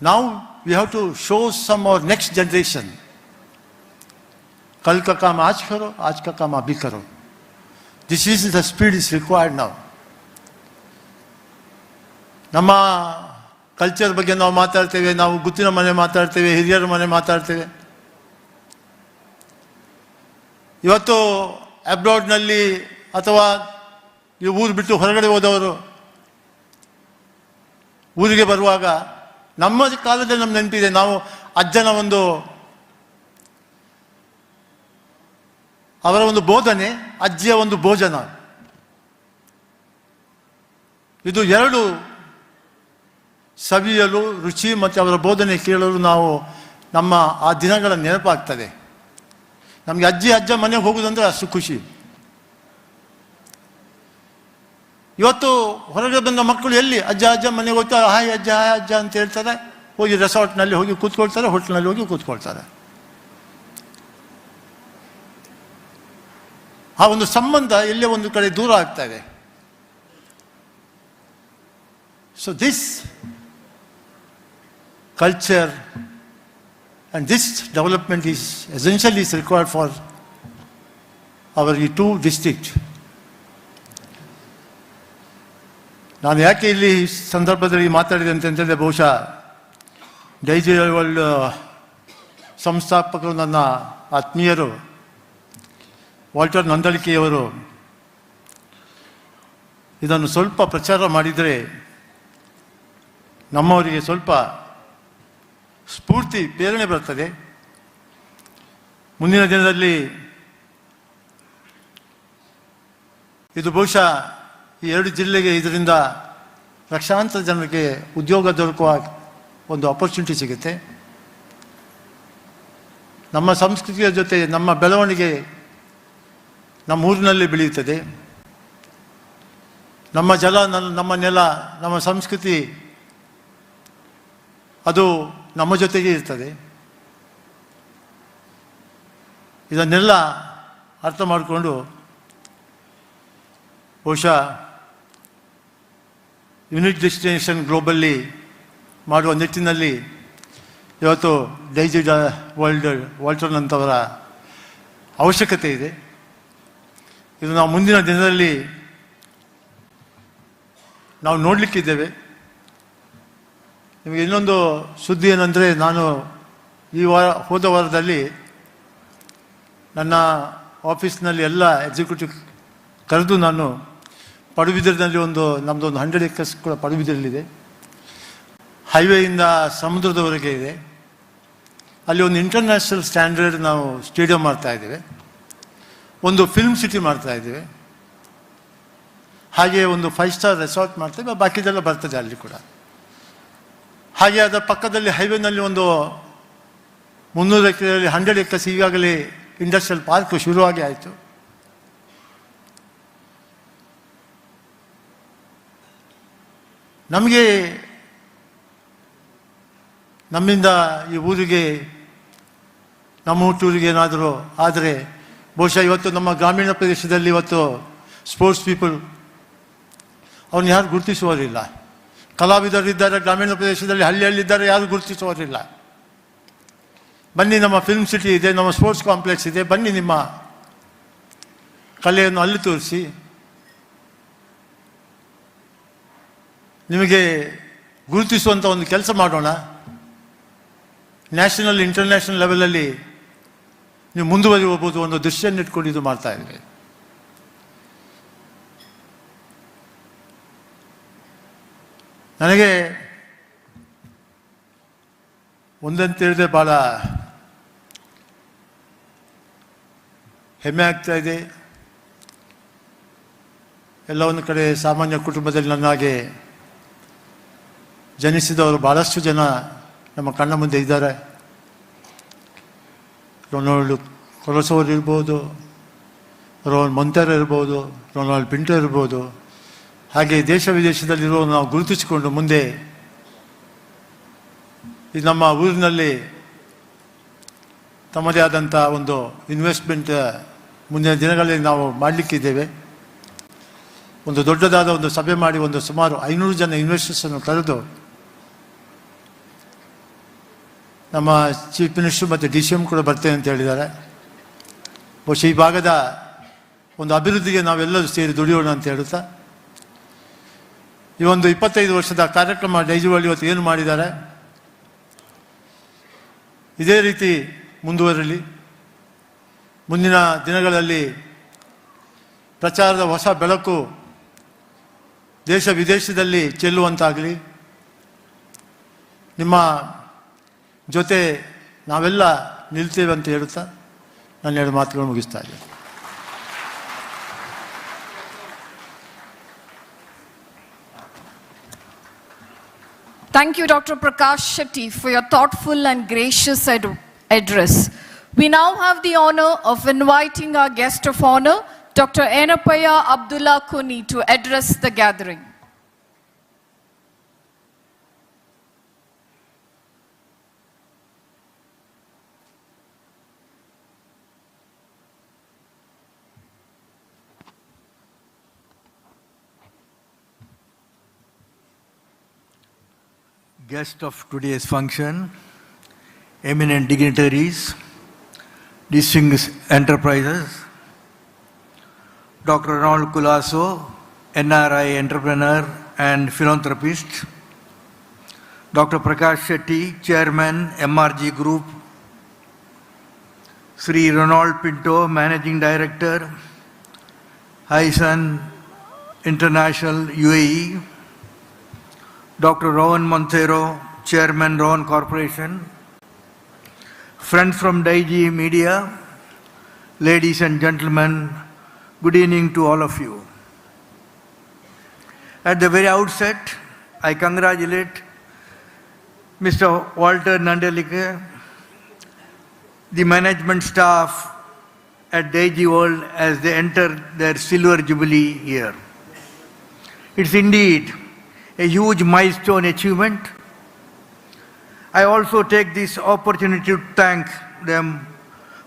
Now we have to show some our next generation. Kal ka kaam aaj karo, aaj ka kaam abhi karo. This is the speed is required now. ನಮ್ಮ culture ಬಗ್ಗೆ ನಾವು ಮಾತಾಡ್ತೇವೆ, ನಾವು ಗುತ್ತಿನ ಮನೆ ಮಾತಾಡ್ತೇವೆ, ಹಿರಿಯರ ಮನೆ ಮಾತಾಡ್ತೇವೆ. ಇವತ್ತು ಅಬ್ರಾಡ್ನಲ್ಲಿ ಅಥವಾ ಈ ಊರು ಬಿಟ್ಟು ಹೊರಗಡೆ ಹೋದವರು ಊರಿಗೆ ಬರುವಾಗ ನಮ್ಮ ಕಾಲದಲ್ಲಿ ನಮ್ಗೆ ನೆನಪಿದೆ, ನಾವು ಅಜ್ಜನ ಅವರ ಒಂದು ಬೋಧನೆ, ಅಜ್ಜಿಯ ಒಂದು ಭೋಜನ, ಇದು 2 ಸವಿಯಲು ರುಚಿ ಮತ್ತು ಅವರ ಬೋಧನೆ ಕೇಳಲು ನಾವು ನಮ್ಮ ಆ ದಿನಗಳ ನೆನಪಾಗ್ತದೆ. ನಮಗೆ ಅಜ್ಜ ಮನೆಗೆ ಹೋಗುವುದಂದ್ರೆ ಅಷ್ಟು ಖುಷಿ. ಇವತ್ತು ಹೊರಗೆ ಬಂದ ಮಕ್ಕಳು ಎಲ್ಲಿ ಅಜ್ಜ ಮನೆಗೆ ಹೋಗ್ತಾರೆ, ಹಾಯ್ ಅಜ್ಜ ಅಂತ ಹೇಳ್ತಾರೆ, ಹೋಗಿ ರೆಸಾರ್ಟ್ನಲ್ಲಿ ಹೋಗಿ ಕೂತ್ಕೊಳ್ತಾರೆ, ಹೋಟ್ಲ್ನಲ್ಲಿ ಹೋಗಿ ಕೂತ್ಕೊಳ್ತಾರೆ. ಆ ಒಂದು ಸಂಬಂಧ ಎಲ್ಲೇ ಒಂದು ಕಡೆ ದೂರ ಆಗ್ತಾ ಇದೆ. So this culture and this development is essentially required for our 2 districts. ನಾನು ಯಾಕೆ ಇಲ್ಲಿ ಸಂದರ್ಭದಲ್ಲಿ ಮಾತಾಡಿದೆ ಅಂತಂದರೆ, ಬಹುಶಃ ಡೈಜಿವರ್ಲ್ಡ್ ಸಂಸ್ಥಾಪಕರು ನನ್ನ ಆತ್ಮೀಯರು ವಾಲ್ಟರ್ ನಂದಳಿಕೆಯವರು ಇದನ್ನು ಸ್ವಲ್ಪ ಪ್ರಚಾರ ಮಾಡಿದರೆ ನಮ್ಮವರಿಗೆ ಸ್ವಲ್ಪ ಸ್ಫೂರ್ತಿ ಪ್ರೇರಣೆ ಬರ್ತದೆ. ಮುಂದಿನ ದಿನದಲ್ಲಿ ಇದು ಬಹುಶಃ ಈ 2 ಜಿಲ್ಲೆಗೆ ಇದರಿಂದ ಲಕ್ಷಾಂತರ ಜನರಿಗೆ ಉದ್ಯೋಗ ದೊರಕುವ ಒಂದು ಅಪರ್ಚುನಿಟಿ ಸಿಗುತ್ತೆ. ನಮ್ಮ ಸಂಸ್ಕೃತಿಯ ಜೊತೆ ನಮ್ಮ ಬೆಳವಣಿಗೆ ನಮ್ಮ ಊರಿನಲ್ಲಿ ಬೆಳೆಯುತ್ತದೆ. ನಮ್ಮ ಜಲ, ನಮ್ಮ ನೆಲ, ನಮ್ಮ ಸಂಸ್ಕೃತಿ ಅದು ನಮ್ಮ ಜೊತೆಗೆ ಇರ್ತದೆ. ಇದನ್ನೆಲ್ಲ ಅರ್ಥ ಮಾಡಿಕೊಂಡು ಬಹುಶಃ ಯುನಿಕ್ ಡೆಸ್ಟಿನೇಷನ್ ಗ್ಲೋಬಲ್ಲಿ ಮಾಡುವ ನಿಟ್ಟಿನಲ್ಲಿ ಇವತ್ತು ಡೈಜಿವರ್ಲ್ಡ್ ವಾಲ್ಟರ್ನಂತವರ ಅವಶ್ಯಕತೆ ಇದೆ. ಇದು ನಾವು ಮುಂದಿನ ದಿನದಲ್ಲಿ ನಾವು ನೋಡಲಿಕ್ಕಿದ್ದೇವೆ. ನಿಮಗೆ ಇನ್ನೊಂದು ಸುದ್ದಿ ಏನಂದರೆ, ನಾನು ಹೋದ ವಾರದಲ್ಲಿ ನನ್ನ ಆಫೀಸ್ನಲ್ಲಿ ಎಲ್ಲ ಎಕ್ಸಿಕ್ಯೂಟಿವ್ ಕರೆದು ನಾನು ಪಡುಬಿದ್ರಿನಲ್ಲಿ ನಮ್ಮದು 100 acres ಕೂಡ ಪಡುಬಿದ್ರಲ್ಲಿದೆ. ಹೈವೇಯಿಂದ ಸಮುದ್ರದವರೆಗೆ ಇದೆ. ಅಲ್ಲಿ ಒಂದು ಇಂಟರ್ನ್ಯಾಷನಲ್ ಸ್ಟ್ಯಾಂಡರ್ಡ್ ನಾವು ಸ್ಟೇಡಿಯಂ ಮಾಡ್ತಾ ಇದ್ದೇವೆ, ಒಂದು ಫಿಲ್ಮ್ ಸಿಟಿ ಮಾಡ್ತಾ ಇದ್ದೇವೆ, ಹಾಗೆ ಒಂದು 5 star ರೆಸಾರ್ಟ್ ಮಾಡ್ತೇವೆ. ಬಾಕಿದೆಲ್ಲ ಬರ್ತದೆ ಅಲ್ಲಿ ಕೂಡ. ಹಾಗೆ ಅದರ ಪಕ್ಕದಲ್ಲಿ ಹೈವೇನಲ್ಲಿ ಒಂದು 300 ಎಕರೆಯಲ್ಲಿ 100 acres ಈಗಾಗಲೇ ಇಂಡಸ್ಟ್ರಿಯಲ್ ಪಾರ್ಕ್ ಶುರುವಾಗಿ ಆಯಿತು. ನಮಗೆ ನಮ್ಮಿಂದ ಈ ಊರಿಗೆ, ನಮ್ಮ ಹುಟ್ಟೂರಿಗೆ ಏನಾದರೂ ಆದರೆ ಬಹುಶಃ ಇವತ್ತು ನಮ್ಮ ಗ್ರಾಮೀಣ ಪ್ರದೇಶದಲ್ಲಿ ಇವತ್ತು ಸ್ಪೋರ್ಟ್ಸ್ ಪೀಪಲ್ ಅವ್ರನ್ನ ಯಾರು ಗುರುತಿಸುವವರಿಲ್ಲ. ಕಲಾವಿದರಿದ್ದಾರೆ ಗ್ರಾಮೀಣ ಪ್ರದೇಶದಲ್ಲಿ, ಹಳ್ಳಿಯಲ್ಲಿದ್ದಾರೆ, ಯಾರು ಗುರುತಿಸುವವರಿಲ್ಲ. ಬನ್ನಿ, ನಮ್ಮ ಫಿಲ್ಮ್ ಸಿಟಿ ಇದೆ, ನಮ್ಮ ಸ್ಪೋರ್ಟ್ಸ್ ಕಾಂಪ್ಲೆಕ್ಸ್ ಇದೆ, ಬನ್ನಿ ನಿಮ್ಮ ಕಲೆಯನ್ನು ಅಲ್ಲಿ ತೋರಿಸಿ. ನಿಮಗೆ ಗುರುತಿಸುವಂಥ ಒಂದು ಕೆಲಸ ಮಾಡೋಣ. ನ್ಯಾಷನಲ್ ಇಂಟರ್ನ್ಯಾಷನಲ್ ಲೆವೆಲಲ್ಲಿ ನೀವು ಮುಂದುವರಿಯಬಹುದು ಒಂದು ದೃಶ್ಯವನ್ನು ಇಟ್ಕೊಂಡು ಇದು ಮಾಡ್ತಾ ಇದ್ದೀವಿ. ನನಗೆ ಒಂದಂತ ಹೇಳಿದ್ರೆ ಭಾಳ ಹೆಮ್ಮೆ ಆಗ್ತಾ ಇದೆ. ಎಲ್ಲ ಒಂದು ಕಡೆ ಸಾಮಾನ್ಯ ಕುಟುಂಬದಲ್ಲಿ ನನ್ನಾಗೆ ಜನಿಸಿದವರು ಭಾಳಷ್ಟು ಜನ ನಮ್ಮ ಕಣ್ಣ ಮುಂದೆ ಇದ್ದಾರೆ. ರೊನಾಲ್ಡ್ ಕೊಲಸೋರ್ ಇರ್ಬೋದು, ರೋಹನ್ ಮೊಂತೆರೋ ಇರ್ಬೋದು, ರೊನಾಲ್ಡ್ ಪಿಂಟೋ ಇರ್ಬೋದು. ಹಾಗೆ ದೇಶ ವಿದೇಶದಲ್ಲಿರೋ ನಾವು ಗುರುತಿಸಿಕೊಂಡು ಮುಂದೆ ಈ ನಮ್ಮ ಊರಿನಲ್ಲಿ ತಮ್ಮದೇ ಆದಂಥ ಒಂದು ಇನ್ವೆಸ್ಟ್ಮೆಂಟ್ ಮುಂದಿನ ದಿನಗಳಲ್ಲಿ ನಾವು ಮಾಡಲಿಕ್ಕಿದ್ದೇವೆ. ಒಂದು ದೊಡ್ಡದಾದ ಒಂದು ಸಭೆ ಮಾಡಿ ಒಂದು ಸುಮಾರು 500 ಜನ ಇನ್ವೆಸ್ಟರ್ಸನ್ನು ಕರೆದು ನಮ್ಮ ಚೀಫ್ ಮಿನಿಸ್ಟರ್ ಮತ್ತು DCM ಕೂಡ ಬರ್ತೇನೆ ಅಂತ ಹೇಳಿದ್ದಾರೆ. ಬಹುಶಃ ಈ ಭಾಗದ ಒಂದು ಅಭಿವೃದ್ಧಿಗೆ ನಾವೆಲ್ಲರೂ ಸೇರಿ ದುಡಿಯೋಣ ಅಂತ ಹೇಳುತ್ತಾ, ಈ ಒಂದು 25 ವರ್ಷದ ಕಾರ್ಯಕ್ರಮ ಡೈಜಿವರ್ಲ್ಡ್ ಇವತ್ತು ಏನು ಮಾಡಿದ್ದಾರೆ, ಇದೇ ರೀತಿ ಮುಂದುವರಲಿ. ಮುಂದಿನ ದಿನಗಳಲ್ಲಿ ಪ್ರಚಾರದ ಹೊಸ ಬೆಳಕು ದೇಶ ವಿದೇಶದಲ್ಲಿ ಚೆಲ್ಲುವಂತಾಗಲಿ. ನಿಮ್ಮ ಜೊತೆ ನಾವೆಲ್ಲ ನಿಲ್ತೇವೆ ಅಂತ ಹೇಳುತ್ತಾ ನಾನು 2 ಮಾತುಗಳು ಮುಗಿಸ್ತಾ ಇದ್ದೇನೆ. Thank you, Dr. Prakash Shetty, for your thoughtful and gracious address. We now have the honor of inviting our guest of honor, Dr. Enapaya Abdullah Kuni, to address the gathering. Guest of today's function, eminent dignitaries, distinguished enterprises, Dr. Ronald Kulaso, NRI entrepreneur and philanthropist, Dr. Prakash Shetty, Chairman, MRG Group, Sri Ronald Pinto, Managing Director, Hysan International UAE, Dr. Rohan Montero, Chairman, Rohan Corporation, friends from Daiji Media, ladies and gentlemen, good evening to all of you. At the very outset, I congratulate Mr. Walter Nandelike, the management staff at Daijiworld as they enter their silver jubilee year. It's indeed a huge milestone achievement. I also take this opportunity to thank them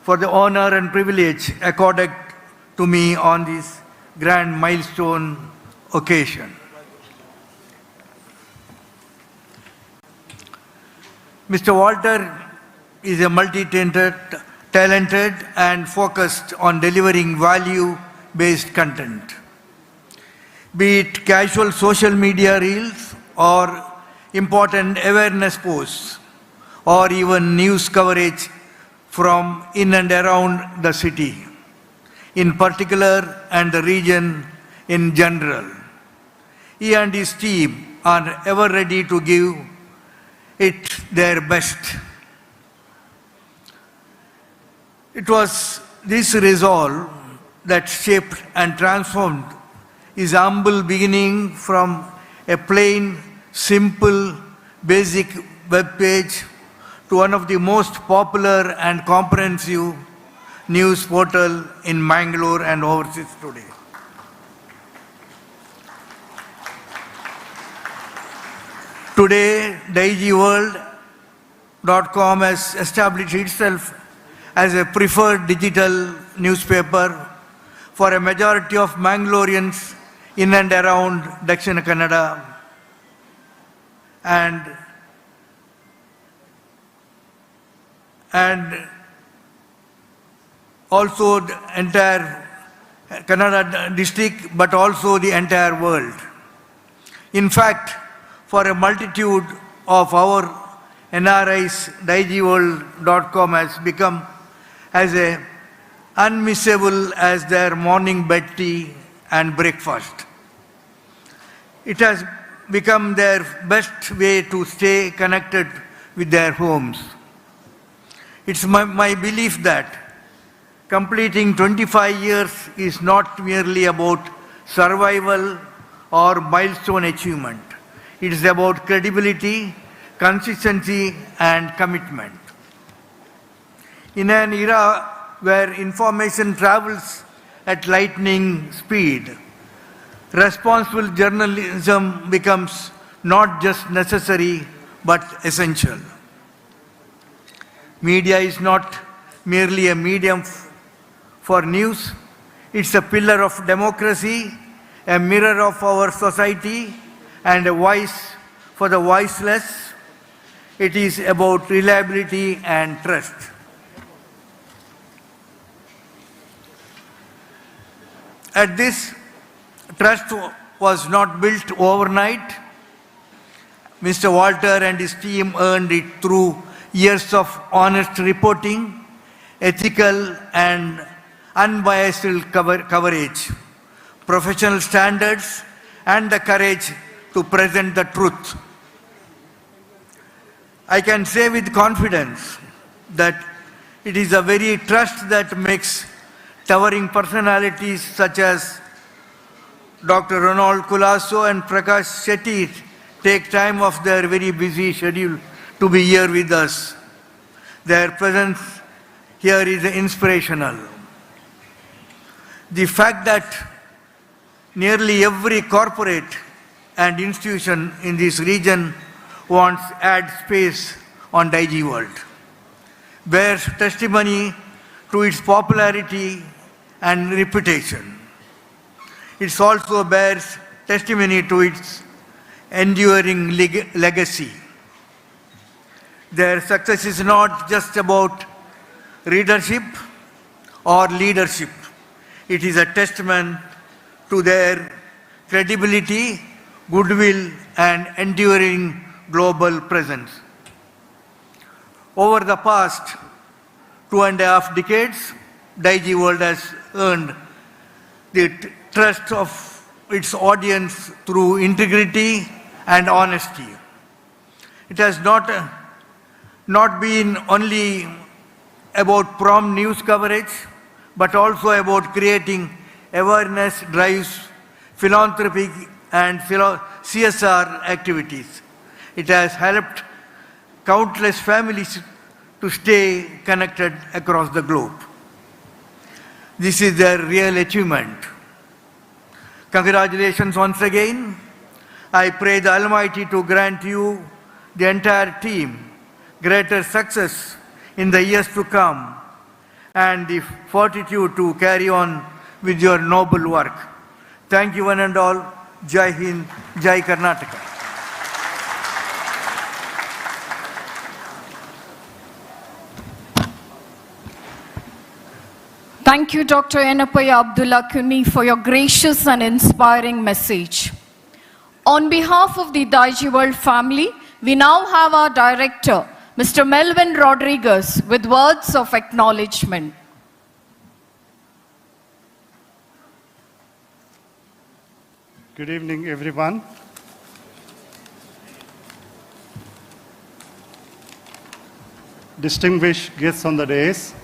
for the honor and privilege accorded to me on this grand milestone occasion. Mr. Walter is a multi-talented and focused on delivering value-based content. be it casual social media reels or important awareness posts, or even news coverage from in and around the city, in particular, and the region in general. He and his team are ever ready to give it their best. It was this resolve that shaped and transformed his humble beginning from a plain, simple, basic web page to one of the most popular and comprehensive news portal in Mangalore and overseas today. Today, Daijiworld.com has established itself as a preferred digital newspaper for a majority of Mangaloreans in and around Dakshina Kannada, and also the entire Kannada district, but also the entire world. In fact, for a multitude of our NRIs, Daijiworld.com has become as unmissable as their morning bed tea and breakfast. It has become their best way to stay connected with their homes. It's my belief that completing 25 years is not merely about survival or milestone achievement. It is about credibility, consistency, and commitment. In an era where information travels at lightning speed, responsible journalism becomes not just necessary but essential. Media is not merely a medium for news, it's a pillar of democracy, a mirror of our society, and a voice for the voiceless. It is about reliability and trust. At this, trust was not built overnight. Mr. Walter and his team earned it through years of honest reporting, ethical and unbiased coverage, professional standards, and the courage to present the truth. I can say with confidence that it is the very trust that makes towering personalities such as Dr. Ronald Kulaso and Prakash Shetty take time off their very busy schedule to be here with us. Their presence here is inspirational. The fact that nearly every corporate and institution in this region wants ad space on Daijiworld bears testimony to its popularity and reputation. It also bears testimony to its enduring legacy. Their success is not just about readership or leadership. It is a testament to their credibility, goodwill, and enduring global presence. Over the past 2.5 decades, Daijiworld has earned the trust of its audience through integrity and honesty. It has not been only about prompt news coverage, but also about creating awareness drives, philanthropic and CSR activities. It has helped countless families to stay connected across the globe. This is their real achievement. Congratulations once again. I pray the Almighty to grant you, the entire team, greater success in the years to come and the fortitude to carry on with your noble work. Thank you one and all. Jai Hind, Jai Karnataka. Thank you, Dr. Enapaya Abdullah Kuni, for your gracious and inspiring message. On behalf of the Daijiworld family, we now have our director, Mr. Melvin Rodriguez, with words of acknowledgement. Good evening, everyone. Distinguished guests on the dais,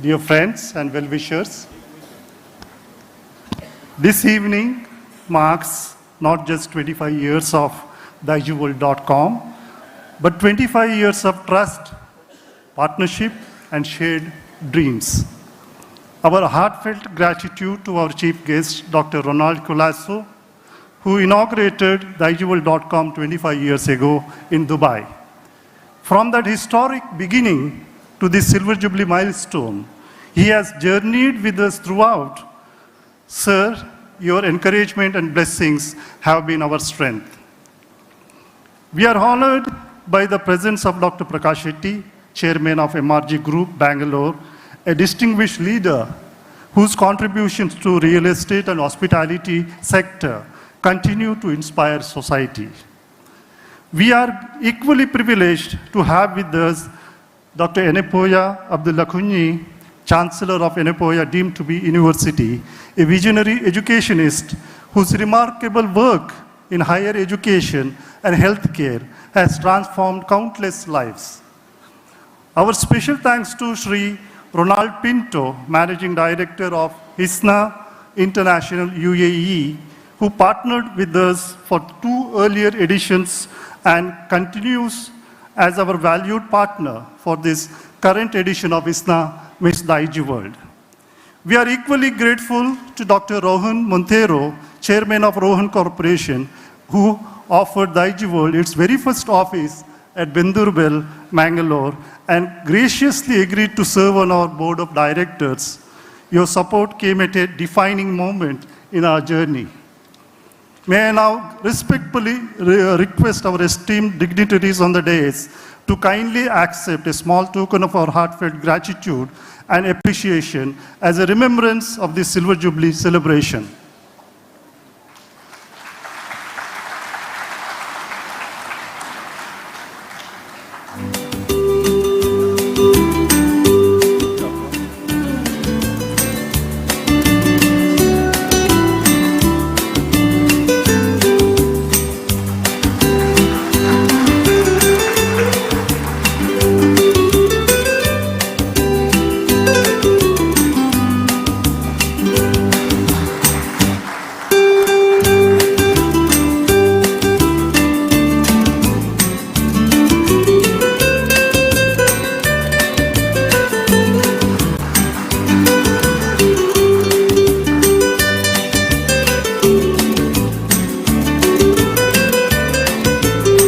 dear friends and well-wishers. This evening marks not just 25 years of Daijiworld.com, but 25 years of trust, partnership, and shared dreams. Our heartfelt gratitude to our chief guest, Dr. Ronald Colasso, who inaugurated Daijiworld.com 25 years ago in Dubai. From that historic beginning to this Silver Jubilee milestone, he has journeyed with us throughout. Sir, your encouragement and blessings have been our strength. We are honored by the presence of Dr. Prakash Shetty, Chairman of MRG Group, Bangalore, a distinguished leader whose contributions to real estate and hospitality sector continue to inspire society. We are equally privileged to have with us Dr. Enapaya Abdullah Kuni, Chancellor of Enapaya deemed to be University, a visionary educationist whose remarkable work in higher education and healthcare has transformed countless lives. Our special thanks to Sri Ronald Pinto, Managing Director of ISNA International UAE, who partnered with us for 2 earlier editions and continues as our valued partner for this current edition of ISNA Miss Daijiworld. We are equally grateful to Dr. Rohan Montero, Chairman of Rohan Corporation, who offered Daijiworld its very first office at Bendurbel, Mangalore, and graciously agreed to serve on our board of directors. Your support came at a defining moment in our journey. May I now respectfully request our esteemed dignitaries on the dais to kindly accept a small token of our heartfelt gratitude and appreciation as a remembrance of this Silver Jubilee celebration.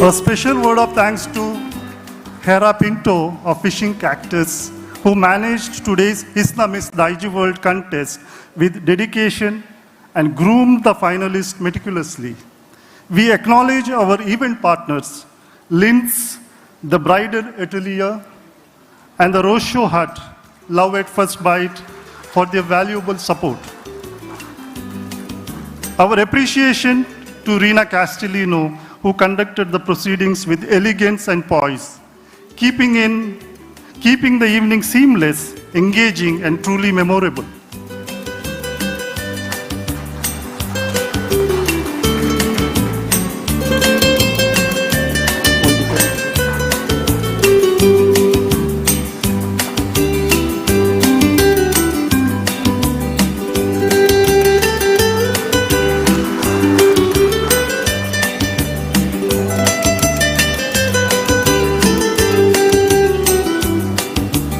A special word of thanks to Hera Pinto of Fishing Cactus, who managed today's ISNA Miss Daijiworld contest with dedication and groomed the finalists meticulously. We acknowledge our event partners, Linz, the Bridal Atelier, and the Roadshow Hut, Love at First Bite, for their valuable support. Our appreciation to Rina Castellino, who conducted the proceedings with elegance and poise, keeping the evening seamless, engaging, and truly memorable.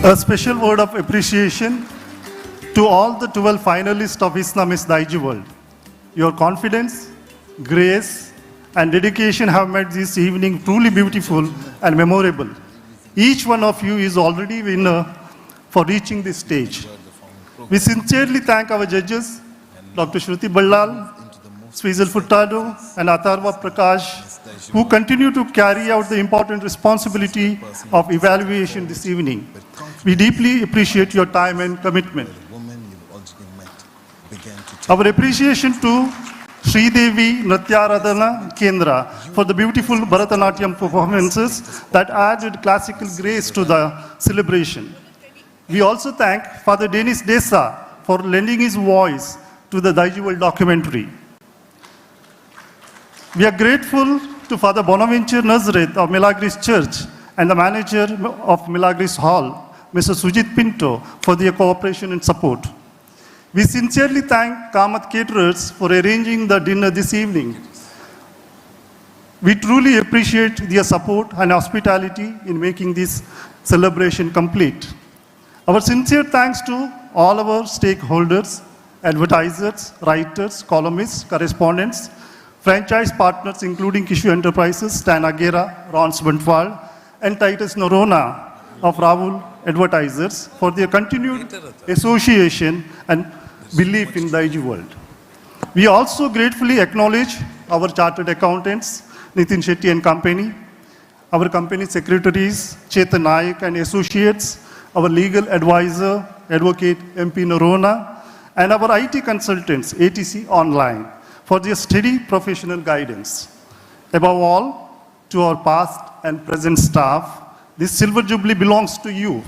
A special word of appreciation to all the 12 finalists of ISNA Miss Daijiworld. Your confidence, grace, and dedication have made this evening truly beautiful and memorable. Each one of you is already a winner for reaching this stage. We sincerely thank our judges, Dr. Shruti Ballal, Swizel Furtado, and Atharva Prakash, who continue to carry out the important responsibility of evaluation this evening. We deeply appreciate your time and commitment. Our appreciation to Sridevi Nrityaradhana Kendra for the beautiful Bharatanatyam performances that added classical grace to the celebration. We also thank Father Denis Desa for lending his voice to the Daijiworld documentary. We are grateful to Father Bonaventure Nazareth of Milagris Church and the manager of Milagris Hall, Mr. Sujit Pinto, for their cooperation and support. We sincerely thank Kamath Caterers for arranging the dinner this evening. We truly appreciate their support and hospitality in making this celebration complete. Our sincere thanks to all our stakeholders, advertisers, writers, columnists, correspondents, franchise partners including Kishu Enterprises, Stan Agera, Rons Bantwal, and Titus Norona of Rahul Advertisers for their continued association and belief in Daijiworld. We also gratefully acknowledge our chartered accountants, Nitin Shetty and Company, our company secretaries, Chetan Naik and Associates, our legal advisor, Advocate MP Norona, and our IT consultants, ATC Online, for their steady professional guidance. Above all, to our past and present staff, this Silver Jubilee belongs to you.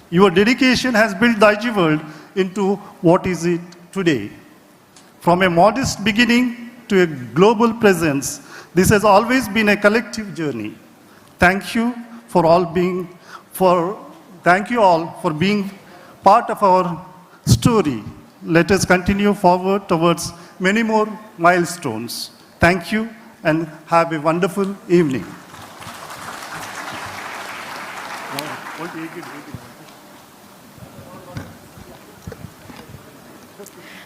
Your dedication has built Daijiworld into what is it today. From a modest beginning to a global presence, this has always been a collective journey. Thank you all for being part of our story. Let us continue forward towards many more milestones. Thank you and have a wonderful evening.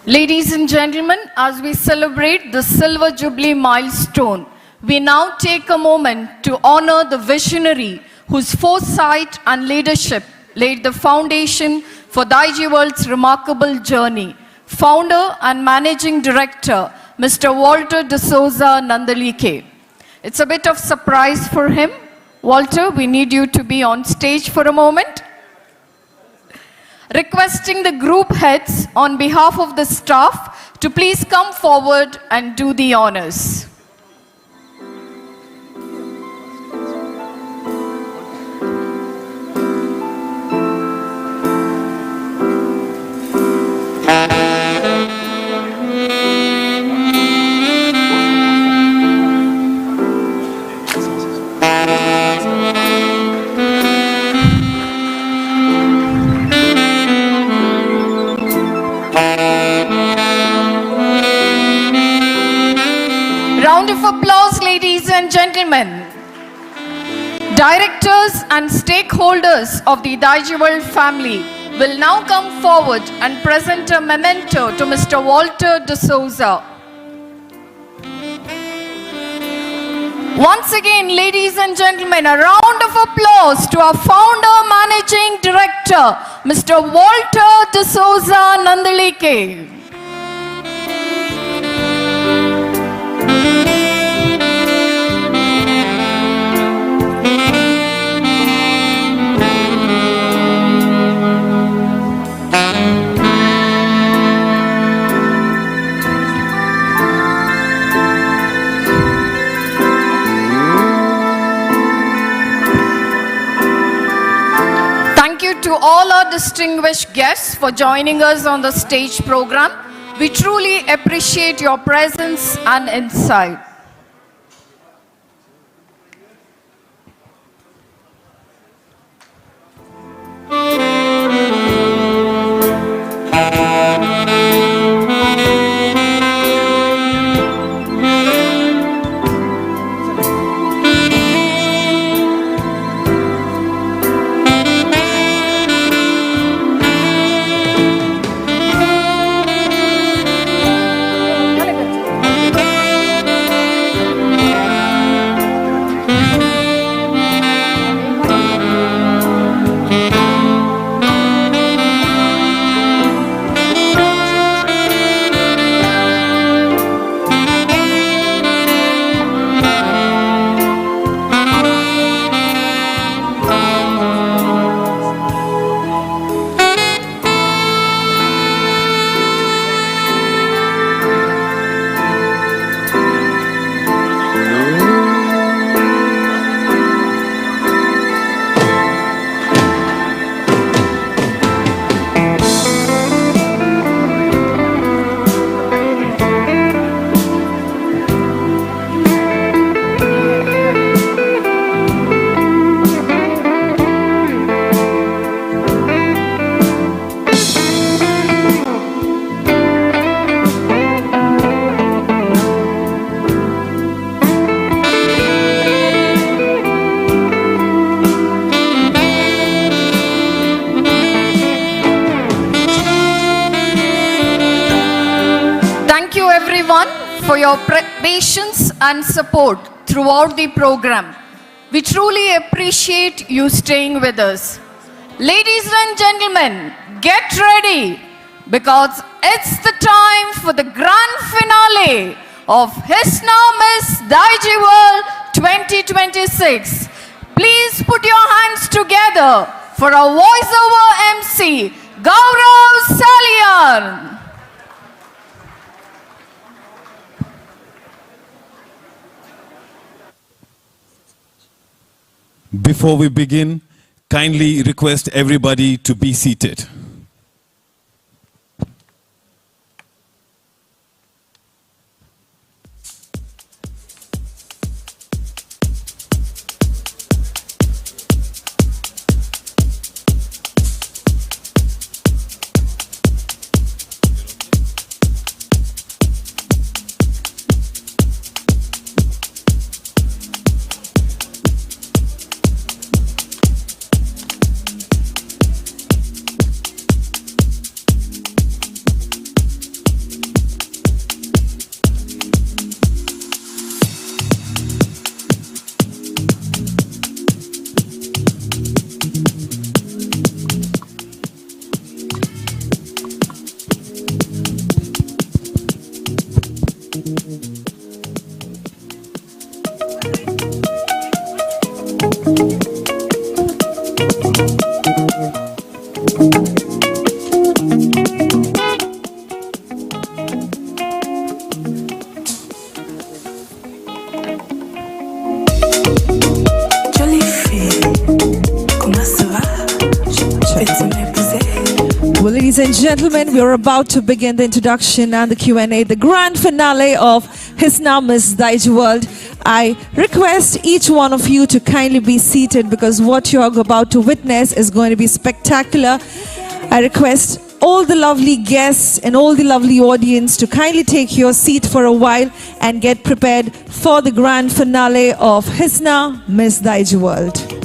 Ladies and gentlemen, as we celebrate the Silver Jubilee milestone, we now take a moment to honor the visionary whose foresight and leadership laid the foundation for Daijiworld's remarkable journey, founder and managing director, Mr. Walter D'Souza Nandalike. It's a bit of surprise for him. Walter, we need you to be on stage for a moment. Requesting the group heads on behalf of the staff to please come forward and do the honors. Round of applause, ladies and gentlemen. Directors and stakeholders of the Daijiworld family will now come forward and present a memento to Mr. Walter D'Souza. Once again, ladies and gentlemen, a round of applause to our founder, managing director, Mr. Walter D'Souza Nandalike. To all our distinguished guests for joining us on the stage program. We truly appreciate your presence and insight. your patience and support throughout the program. We truly appreciate you staying with us. Ladies and gentlemen, get ready because it's the time for the grand finale of Hisna Miss Daijiworld 2026. Please put your hands together for our voiceover MC, Gaurav Salian. Before we begin, kindly request everybody to be seated. Ladies and gentlemen, we are about to begin the introduction and the Q&A, the grand finale of Hisna Miss Daijiworld. I request each one of you to kindly be seated because what you are about to witness is going to be spectacular. I request all the lovely guests and all the lovely audience to kindly take your seat for a while and get prepared for the grand finale of Hisna Miss Daijiworld.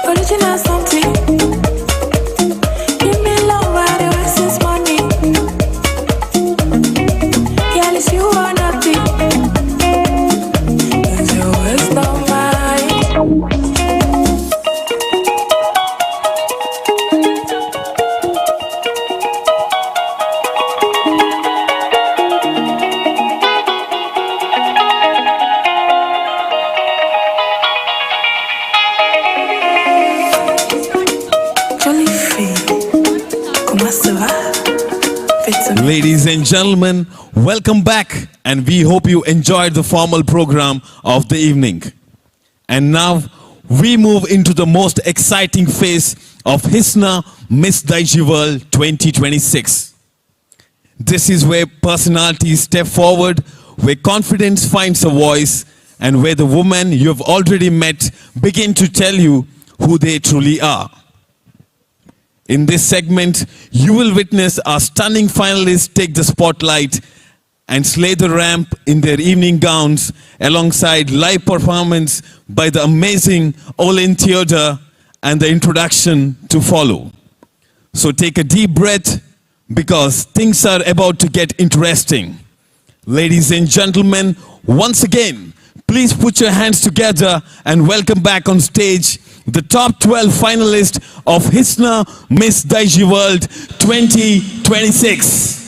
Original something. Give me love while the rest is money. Girl, it's you or nothing. Cause you waste of mine. Ladies and gentlemen, welcome back, and we hope you enjoyed the formal program of the evening. And now we move into the most exciting phase of Hisna Miss Daijiworld 2026. This is where personalities step forward, where confidence finds a voice, and where the women you have already met begin to tell you who they truly are. In this segment, you will witness our stunning finalists take the spotlight and slay the ramp in their evening gowns alongside live performance by the amazing Olin Theodore and the introduction to follow. So take a deep breath because things are about to get interesting. Ladies and gentlemen, once again, please put your hands together and welcome back on stage the top 12 finalists of Hisna Miss Daijiworld 2026.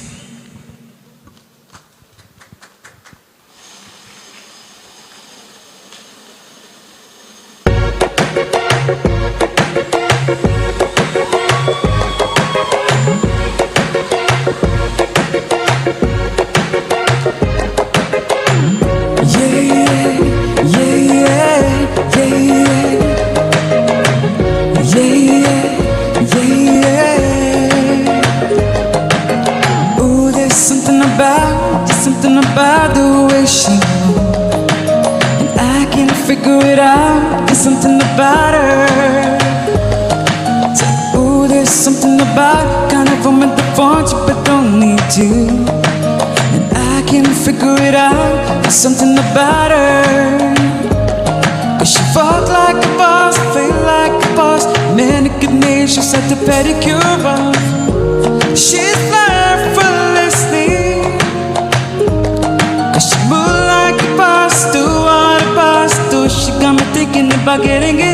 Ooh, there's something about about the way she moves, and I can't figure it out. There's something about her. Ooh, there's something about kind of woman that wants you but don't need you. And I can't figure it out. There's something about her. Cause she walk like a boss, feel like a boss. Manicure nails, she set the pedicure off. She's effortlessly. Cause she move like a boss, do what a boss do. She got me thinking about getting it